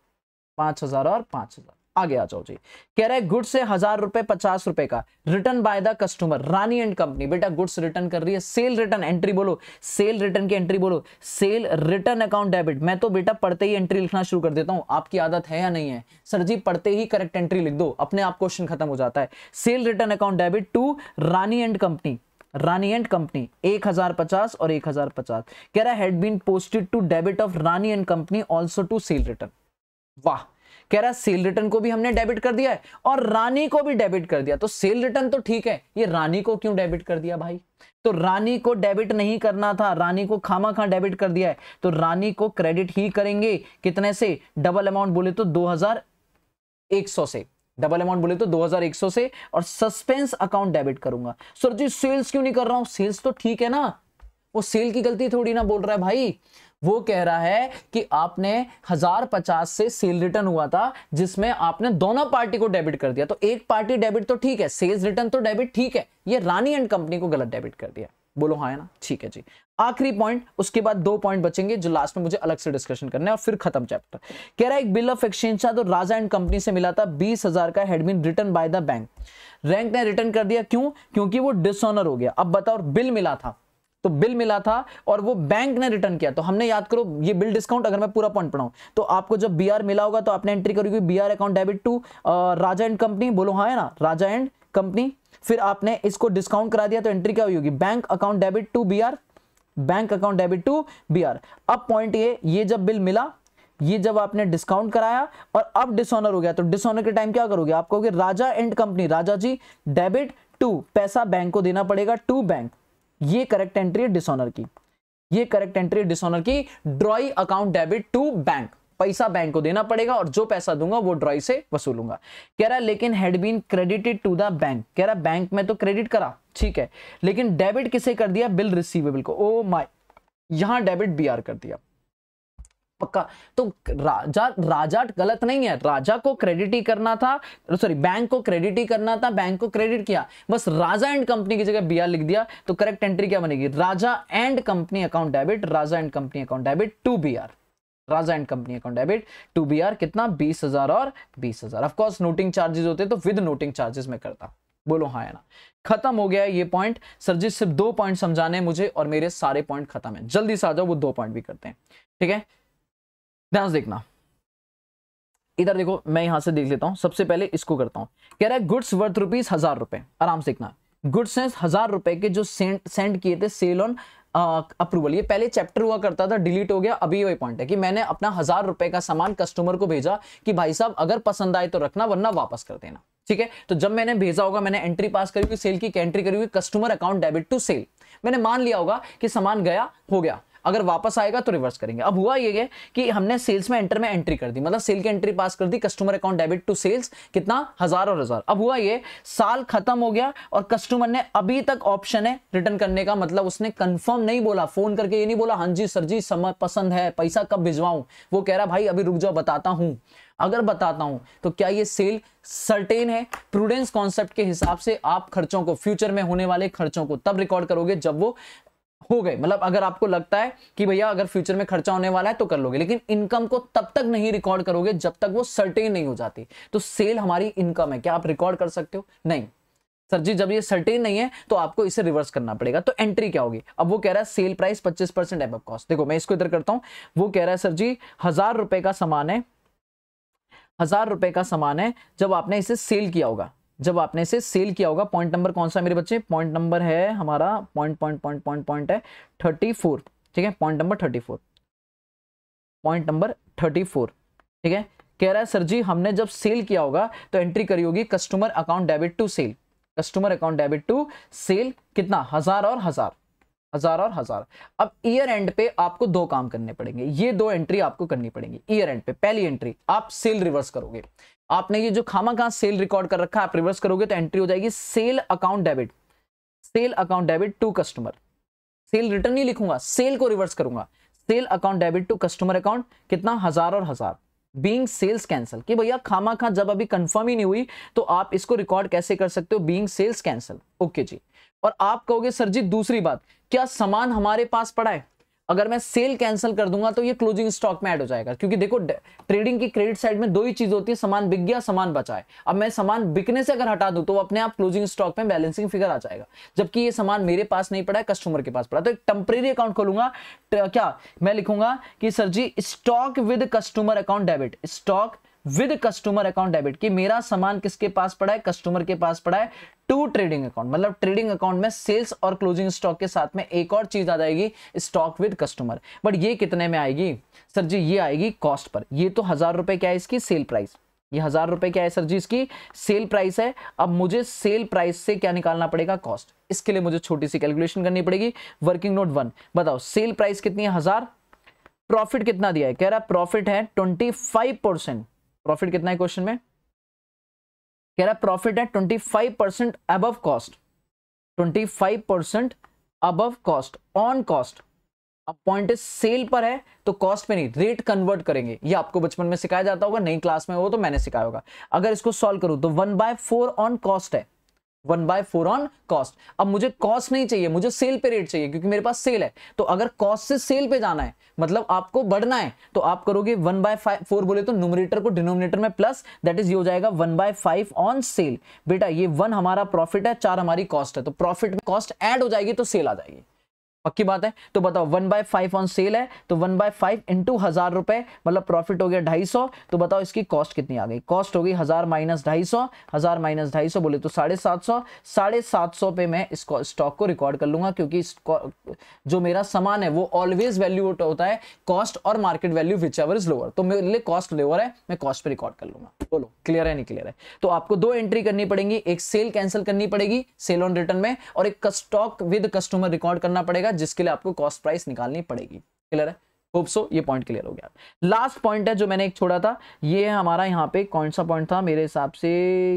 5000 और 5000। आगे आ जाओ जी, कह रहा है गुड्स से 1000 रुपए 50 रुपए का, return by the customer, Rani and company, बेटा गुड्स रिटर्न कर रही है, सेल रिटर्न एंट्री बोलो, सेल रिटर्न की एंट्री बोलो, सेल रिटर्न अकाउंट डेबिट। मैं तो बेटा पढ़ते ही एंट्री लिखना शुरू कर देता हूं, आपकी आदत है या नहीं है, सर जी पढ़ते ही करेक्ट एंट्री लिख दो, अपने आप क्वेश्चन खत्म हो जाता है। Sale return account debit to Rani and company, Rani and company 1050 और 1050, कह रहा है had been posted to debit of Rani and company also to sale return. वाह, कह रहा है सेल रिटर्न को भी हमने डेबिट कर दिया है और रानी को भी डेबिट कर दिया, तो सेल रिटर्न तो ठीक है, ये रानी को क्यों डेबिट कर दिया भाई, तो रानी को डेबिट नहीं करना था, रानी को खामा डेबिट कर दिया है, तो रानी को क्रेडिट ही करेंगे, कितने से, डबल अमाउंट बोले तो 2100 से, डबल अमाउंट बोले तो 2100 से, और सस्पेंस अकाउंट डेबिट करूंगा। सर जी सेल्स क्यों नहीं कर रहा हूं, सेल्स तो ठीक है ना, वो सेल की गलती थोड़ी ना बोल रहा है भाई, वो कह रहा है कि आपने 1050 से सेल रिटर्न हुआ था जिसमें आपने दोनों पार्टी को डेबिट कर दिया, तो एक पार्टी डेबिट तो ठीक है, सेल्स रिटर्न तो डेबिट ठीक है, ये रानी एंड कंपनी को गलत डेबिट कर दिया, बोलो हाँ है ना, ठीक है जी। आखिरी पॉइंट, उसके बाद 2 पॉइंट बचेंगे जो लास्ट में मुझे अलग से डिस्कशन करना है और फिर खत्म चैप्टर। कह रहा है एक बिल ऑफ एक्सचेंज था, तो राजा एंड कंपनी से मिला था 20000 का, had been return by the bank, bank ने रिटर्न कर दिया, क्यों, क्योंकि वो डिसऑनर हो गया। अब बताओ, बिल मिला था, तो बिल मिला था और वो बैंक ने रिटर्न किया, तो हमने याद करो ये बिल डिस्काउंट, अगर मैं पूरा पॉइंट पढ़ाऊं तो आपको जब बीआर मिला होगा तो आपने एंट्री करोगे BR account debit to Raja and company, बोलो हाँ है ना, राजा एंड कंपनी, फिर आपने इसको डिस्काउंट करा दिया तो एंट्री क्या होगी, bank account debit to BR, bank account debit to BR. अब पॉइंट ये जब बिल मिला, ये जब आपने डिस्काउंट कराया और अब डिसऑनर हो गया, तो डिसऑनर के टाइम क्या करोगे, आप कहोगे Raja and company, Raja ji debit to, पैसा बैंक को देना पड़ेगा टू बैंक, ये करेक्ट एंट्री है डिसऑनर की, ये करेक्ट एंट्री है डिसऑनर की, drawee account debit to bank, पैसा बैंक को देना पड़ेगा और जो पैसा दूंगा वो ड्रॉई से वसूलूंगा। कह रहा है लेकिन had been credited to the bank, कह रहा है बैंक में तो क्रेडिट करा ठीक है, लेकिन डेबिट किसे कर दिया, बिल रिसीवेबल को, ओ माय, यहां डेबिट बीआर कर दिया पक्का। तो राजा गलत नहीं है, राजा को क्रेडिट ही करना था, सॉरी बैंक को क्रेडिट ही करना था, बैंक को क्रेडिट किया, बस राजा एंड कंपनी की जगह बीआर लिख दिया, तो करेक्ट एंट्री क्या बनेगी, Raja and company account debit, Raja and company account debit to BR, Raja and company account debit to BR, कितना 20000 और 20000। ऑफ कोर्स नोटिंग चार्जेस होते तो विद नोटिंग चार्जेस में करता, बोलो हाँ है ना। खत्म हो गया ये पॉइंट, सर जी सिर्फ 2 पॉइंट समझाने मुझे और मेरे सारे पॉइंट खत्म है, जल्दी से आ जाओ, वो 2 पॉइंट भी करते हैं, ठीक है। ध्यान से देखना, इधर देखो, मैं यहां से देख लेता हूं, सबसे पहले इसको करता हूं। कह रहा है गुड्स वर्थ ₹1000, आराम से देखना, गुड्स ने 1000 रुपए के जो सेंड किए थे सेल ऑन अप्रूवल, ये पहले चैप्टर हुआ करता था, डिलीट हो गया, अभी वही पॉइंट है कि मैंने अपना 1000 रुपए का सामान कस्टमर को भेजा कि भाई साहब अगर पसंद आए तो रखना वरना वापस कर देना, ठीक है। तो जब मैंने भेजा होगा, मैंने एंट्री पास करी हुई सेल की, एंट्री करी हुई customer account debit to sale, मैंने मान लिया होगा कि सामान गया, हो गया, अगर वापस आएगा तो रिवर्स करेंगे। अब हुआ ये है कि हमने सेल्स में एंटर में एंट्री कर दी, मतलब सेल की एंट्री पास कर दी, customer account debit to sales कितना 1000 और 1000। अब हुआ ये साल खत्म हो गया और कस्टमर ने अभी तक ऑप्शन है रिटर्न करने का, मतलब उसने कंफर्म नहीं बोला, फोन करके ये नहीं बोला हाँ जी सर जी समय पसंद है, पैसा कब भिजवाऊं, वो कह रहा भाई अभी रुक जाओ बताता हूं। अगर बताता हूं तो क्या ये सेल सर्टेन है? प्रूडेंस कॉन्सेप्ट के हिसाब से आप खर्चों को, फ्यूचर में होने वाले खर्चों को तब रिकॉर्ड करोगे जब वो हो गए, मतलब अगर आपको लगता है कि भैया अगर फ्यूचर में खर्चा होने वाला है तो कर लोगे, लेकिन इनकम को तब तक नहीं रिकॉर्ड करोगे जब तक वो सर्टेन नहीं हो जाती। तो सेल हमारी इनकम है, क्या आप रिकॉर्ड कर सकते हो? नहीं सर जी, जब ये सर्टेन नहीं है तो आपको इसे रिवर्स करना पड़ेगा। तो एंट्री क्या होगी? अब वो कह रहा है सेल प्राइस 25% अबव कॉस्ट। देखो मैं इसको इधर करता हूं, वो कह रहा है सर जी 1000 रुपए का सामान है, 1000 रुपए का सामान है, जब आपने इसे सेल किया होगा, जब आपने इसे सेल किया होगा, पॉइंट नंबर कौन सा है मेरे बच्चे? पॉइंट नंबर है हमारा पॉइंट है 34, ठीक है, पॉइंट नंबर 34, पॉइंट नंबर 34, ठीक है। कह रहा है सर जी हमने जब सेल किया होगा तो एंट्री करी होगी customer account debit to sale, customer account debit to sale कितना 1000 और 1000, 1000 और 1000। अब ईयर एंड पे आपको दो काम करने पड़ेंगे, ये दो एंट्री आपको करनी पड़ेंगी ईयर एंड पे। पहली एंट्री आप सेल रिवर्स करोगे, आपने ये जो खामा सेल रिकॉर्ड कर रखा है आप रिवर्स करोगे तो एंट्री हो जाएगी sale account debit, sale account debit to customer, sale return नहीं लिखूंगा, सेल को रिवर्स करूंगा, sale account debit to customer account कितना 1000 और 1000, बीइंग सेल्स कैंसल। कि भैया खामा जब अभी कंफर्म ही नहीं हुई तो आप इसको रिकॉर्ड कैसे कर सकते हो? बीइंग सेल्स कैंसल, ओके जी। और आप कहोगे सर जी दूसरी बात, क्या सामान हमारे पास पड़ा है? अगर मैं सेल कैंसिल कर दूंगा तो ये क्लोजिंग स्टॉक में ऐड हो जाएगा, क्योंकि देखो ट्रेडिंग की क्रेडिट साइड में दो ही चीज होती है, सामान बिक गया, सामान बचा है। अब मैं सामान बिकने से अगर हटा दूं तो अपने आप क्लोजिंग स्टॉक में बैलेंसिंग फिगर आ जाएगा, जबकि ये सामान मेरे पास नहीं पड़ा है, कस्टमर के पास पड़ा। तो एक टेम्परेरी अकाउंट खोलूंगा, क्या मैं लिखूंगा कि sir ji stock with customer account debit, stock with customer account debit, कि मेरा सामान किसके पास पड़ा है? कस्टमर के पास पड़ा है, टू ट्रेडिंग अकाउंट, मतलब ट्रेडिंग अकाउंट में सेल्स और क्लोजिंग स्टॉक के साथ में एक और चीज आ जाएगी स्टॉक विद कस्टमर। बट ये कितने में आएगी सर जी? ये आएगी कॉस्ट पर। ये तो 1000 रुपए क्या है इसकी सेल प्राइस, ये 1000 रुपए क्या है सर जी इसकी सेल प्राइस है। अब मुझे सेल प्राइस से क्या निकालना पड़ेगा? कॉस्ट। इसके लिए मुझे छोटी सी कैलकुलेशन करनी पड़ेगी। वर्किंग नोट 1, बताओ सेल प्राइस कितनी है? 1000। प्रॉफिट कितना दिया है? कह रहा प्रॉफिट है 25%। प्रॉफिट कितना है क्वेश्चन में? कह रहा प्रॉफिट है 25% above cost, 25% above cost on cost. अब पॉइंट सेल पर है तो कॉस्ट पे नहीं, रेट कन्वर्ट करेंगे। ये आपको बचपन में सिखाया जाता होगा, नई क्लास में हो तो मैंने सिखाया होगा। अगर इसको सॉल्व करूं तो 1/4 ऑन कॉस्ट है, 1/4 ऑन कॉस्ट। अब मुझे कॉस्ट नहीं चाहिए, मुझे सेल पे रेट चाहिए, क्योंकि मेरे पास सेल है। तो अगर कॉस्ट से सेल पे जाना है, मतलब आपको बढ़ना है, तो आप करोगे 1/4 बोले तो न्यूमरेटर को डिनोमिनेटर में प्लस, दैट इज ये हो जाएगा 1/5 ऑन सेल। बेटा ये 1 हमारा प्रॉफिट है, 4 हमारी कॉस्ट है, तो प्रॉफिट में कॉस्ट ऐड हो जाएगी तो सेल आ जाएगी। पक्की बात है? तो बताओ 1/5 ऑन सेल है तो 1/5 इंटू 1000 रुपए, मतलब प्रॉफिट हो गया 250। तो बताओ इसकी कॉस्ट कितनी आ गई? कॉस्ट हो गई 1000 माइनस 250, 1000 माइनस 250 बोले तो 750। 750 पे मैं इस स्टॉक को रिकॉर्ड कर लूंगा, क्योंकि जो मेरा सामान है वो ऑलवेज वैल्यू होता है कॉस्ट और market value which ever is lower. तो मेरे लिए कॉस्ट लोअर है, मैं कॉस्ट पे रिकॉर्ड कर लूंगा। बोलो क्लियर है नहीं क्लियर है? तो आपको दो एंट्री करनी पड़ेगी, एक सेल कैंसिल करनी पड़ेगी सेल ऑन रिटर्न में, और एक स्टॉक विद कस्टमर रिकॉर्ड करना पड़ेगा, जिसके लिए आपको कॉस्ट प्राइस निकालनी पड़ेगी। क्लियर है? होप सो ये पॉइंट क्लियर हो गया। लास्ट पॉइंट है जो मैंने एक छोड़ा था, ये है हमारा यहाँ पे कौन सा पॉइंट था? मेरे हिसाब से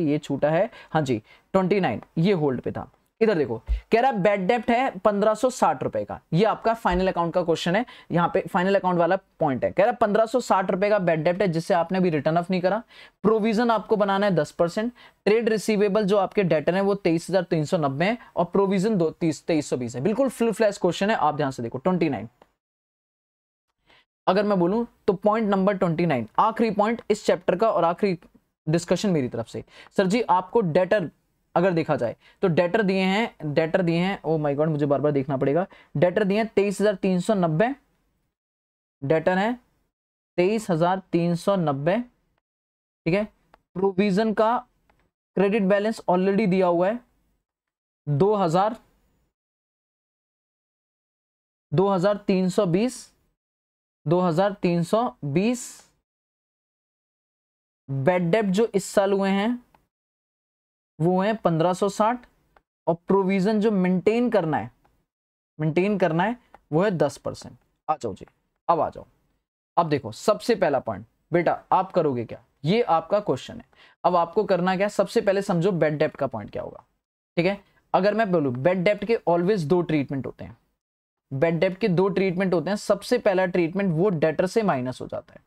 ये छूटा है, हाँ जी 29, ये होल्ड पे था। इधर देखो, कह रहा है बैड डेप्ट है 1560 रुपए का। ये आपका फाइनल अकाउंट का क्वेश्चन है, यहाँ पे फाइनल अकाउंट वाला पॉइंट है। कह रहा है 1560 रुपए का बैड डेप्ट है, जिससे आपने अभी रिटर्न ऑफ नहीं करा। प्रोविजन आपको बनाना है 10%। ट्रेड रिसीवेबल जो आपके डेटर है वो 23,390 है, और प्रोविजन 2320 है। बिल्कुल फुल फ्लैश क्वेश्चन है, आप ध्यान से देखो। 29 अगर मैं बोलूं तो पॉइंट नंबर 29 आखिरी पॉइंट इस चैप्टर का और आखिरी डिस्कशन मेरी तरफ से। सर जी आपको डेटर अगर देखा जाए तो डेटर दिए हैं, ओ माय गॉड मुझे बार बार देखना पड़ेगा। डेटर दिए हैं 23,390, डेटर है 23,390, ठीक है। प्रोविजन का क्रेडिट बैलेंस ऑलरेडी दिया हुआ है 2000, 2320 2320 बेड डेप्ट जो इस साल हुए हैं वो हैं 1560, और प्रोविजन जो मेंटेन करना है वो है 10%। आ जाओ जी, अब आ जाओ। अब देखो सबसे पहला पॉइंट बेटा आप करोगे क्या, ये आपका क्वेश्चन है। अब आपको करना क्या, सबसे पहले समझो बेड डेप्ट का पॉइंट क्या होगा। ठीक है, अगर मैं बोलूं बेड डेप्ट के ऑलवेज दो ट्रीटमेंट होते हैं, बेड डेप्ट के दो ट्रीटमेंट होते हैं। सबसे पहला ट्रीटमेंट वो डेटर से माइनस हो जाता है,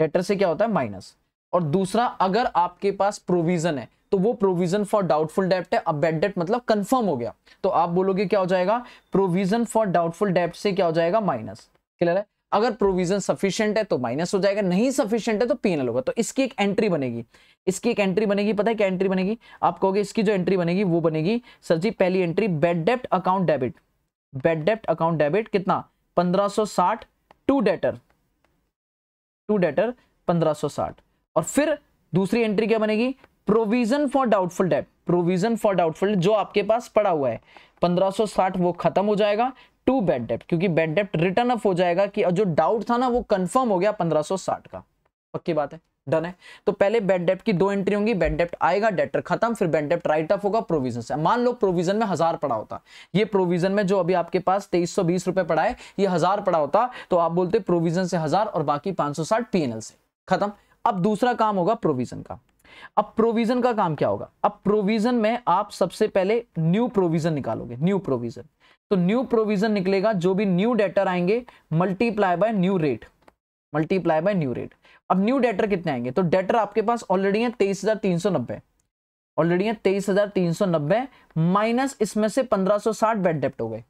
डेटर से क्या होता है माइनस, और दूसरा अगर आपके पास प्रोविजन है तो वो प्रोविजन फॉर डाउटफुल डेब्ट है। अब बेड डेब्ट मतलब कंफर्म हो गया, तो आप बोलोगे क्या हो जाएगा, प्रोविजन फॉर डाउटफुल डेब्ट से क्या हो जाएगा माइनस। क्लियर है, अगर प्रोविजन सफिशिएंट है तो माइनस हो जाएगा, नहीं सफिशिएंट है तो पीएनएल होगा। तो इसकी एक एंट्री बनेगी, इसकी एक एंट्री बनेगी, पता है क्या एंट्री बनेगी, आप कहोगे इसकी जो एंट्री बनेगी वो बनेगी सर जी पहली एंट्री बेड डेब्ट अकाउंट डेबिट, बेड डेब्ट अकाउंट डेबिट कितना 1560 टू डेटर 1560, और फिर दूसरी एंट्री क्या बनेगी, प्रोविजन फॉर डाउटफुल डेब्ट, प्रोविजन फॉर डाउटफुल जो आपके पास पड़ा हुआ है 1560 वो खत्म हो जाएगा टू बेड डेब्ट, क्योंकि बेड डेब्ट रिटर्न अप हो जाएगा कि जो डाउट था ना वो कंफर्म हो गया 1560 का। पक्की बात है, डन है। तो पहले बेड डेब्ट की दो एंट्री होंगी, बेड डेब्ट आएगा, डेटर खत्म, फिर बेड डेब्ट राइट ऑफ होगा प्रोविजन से। मान लो प्रोविजन में 1000 पड़ा होता, ये प्रोविजन में जो अभी आपके पास 2320 रुपए पड़ा है ये 1000 पड़ा होता, तो आप बोलते प्रोविजन से 1000 और बाकी 560 पीएनएल से, खत्म। अब दूसरा काम होगा प्रोविजन का। अब प्रोविजन का काम क्या होगा, अब प्रोविजन में आप सबसे पहले न्यू प्रोविजन निकालोगे, न्यू प्रोविजन। तो न्यू प्रोविजन निकलेगा, जो भी न्यू डेटर आएंगे multiply by new rate, multiply by new rate. अब न्यू डेटर कितने आएंगे, तो डेटर आपके पास ऑलरेडी है 23,390, ऑलरेडी है 23,390 माइनस इसमें से 1560 बेड डेप्ट हो गए,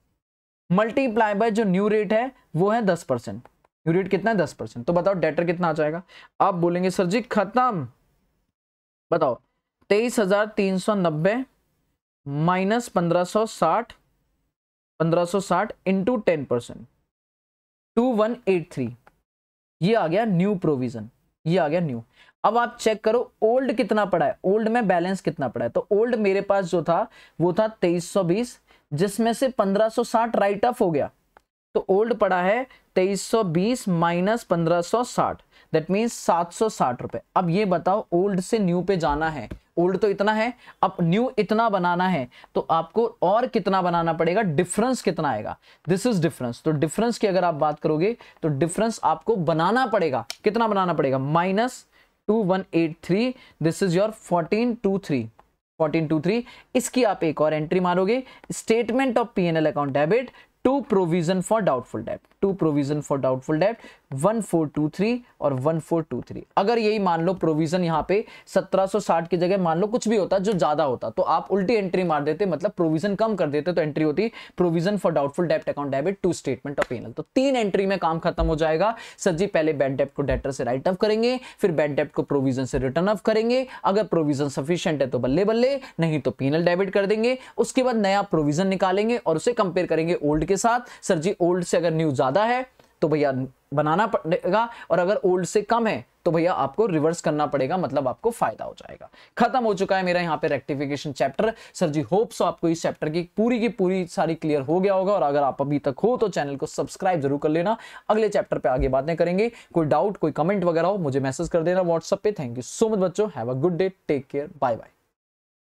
मल्टीप्लाई बाय जो न्यू रेट है वो है 10%। न्यू रेट कितना है 10%, तो बताओ डेटर कितना आ जाएगा। आप बोलेंगे सर जी खत्म, बताओ 23,390 माइनस 1560 इंटू 10%, 2183, ये आ गया न्यू प्रोविजन, ये आ गया न्यू। अब आप चेक करो ओल्ड कितना पड़ा है, ओल्ड में बैलेंस कितना पड़ा है। तो ओल्ड मेरे पास जो था वो था 2320, जिसमें से 1560 राइट ऑफ हो गया, तो ओल्ड पड़ा है 2320 माइनस 1560, दैट मीन्स 760 रुपए। अब ये बताओ ओल्ड से न्यू पे जाना है, ओल्ड तो इतना है, अब न्यू इतना बनाना है, तो आपको और कितना बनाना पड़ेगा, डिफरेंस कितना आएगा, दिस इज डिफरेंस। तो डिफरेंस की अगर आप बात करोगे तो डिफरेंस आपको बनाना पड़ेगा, कितना बनाना पड़ेगा, माइनस 2183, दिस इज योर 1423। इसकी आप एक और एंट्री मारोगे, statement of PNL account debit to provision for doubtful डेब्ट, टू प्रोविजन फॉर डाउटफुल डेब्ट 1423 और 1423। अगर यही मान लो प्रोविजन यहाँ पे 1760 की जगह मान लो कुछ भी होता जो ज्यादा होता, तो आप उल्टी एंट्री मार देते, मतलब प्रोविजन कम कर देते, तो एंट्री होती प्रोविजन फॉर डाउटफुल डेब्ट account debit to statement of PNL. तो 3 एंट्री में काम खत्म हो जाएगा। सर जी पहले बेड डेब्ट को डेटर से राइट ऑफ करेंगे, फिर बेड डेब्ट को प्रोविजन से रिटर्न ऑफ करेंगे, अगर प्रोविजन सफिशिएंट है तो बल्ले बल्ले, नहीं तो पीएनएल डेबिट कर देंगे। उसके बाद नया प्रोविजन निकालेंगे और उसे कंपेयर करेंगे ओल्ड के साथ। सर जी ओल्ड से अगर न्यू ज्यादा है तो भैया बनाना पड़ेगा, और अगर ओल्ड से कम है तो भैया आपको रिवर्स करना पड़ेगा, मतलब आपको फायदा हो जाएगा। खत्म हो चुका है मेरा यहाँ पे रेक्टिफिकेशन चैप्टर। सर जी होप सो आपको इस चैप्टर की पूरी सारी क्लियर हो गया होगा, और अगर आप अभी तक हो तो चैनल को सब्सक्राइब जरूर कर लेना। अगले चैप्टर पे आगे बातें करेंगे। कोई डाउट कोई कमेंट वगैरह हो मुझे मैसेज कर देना व्हाट्सएप पे। थैंक यू सो मच बच्चों, have a good day, take care, bye bye.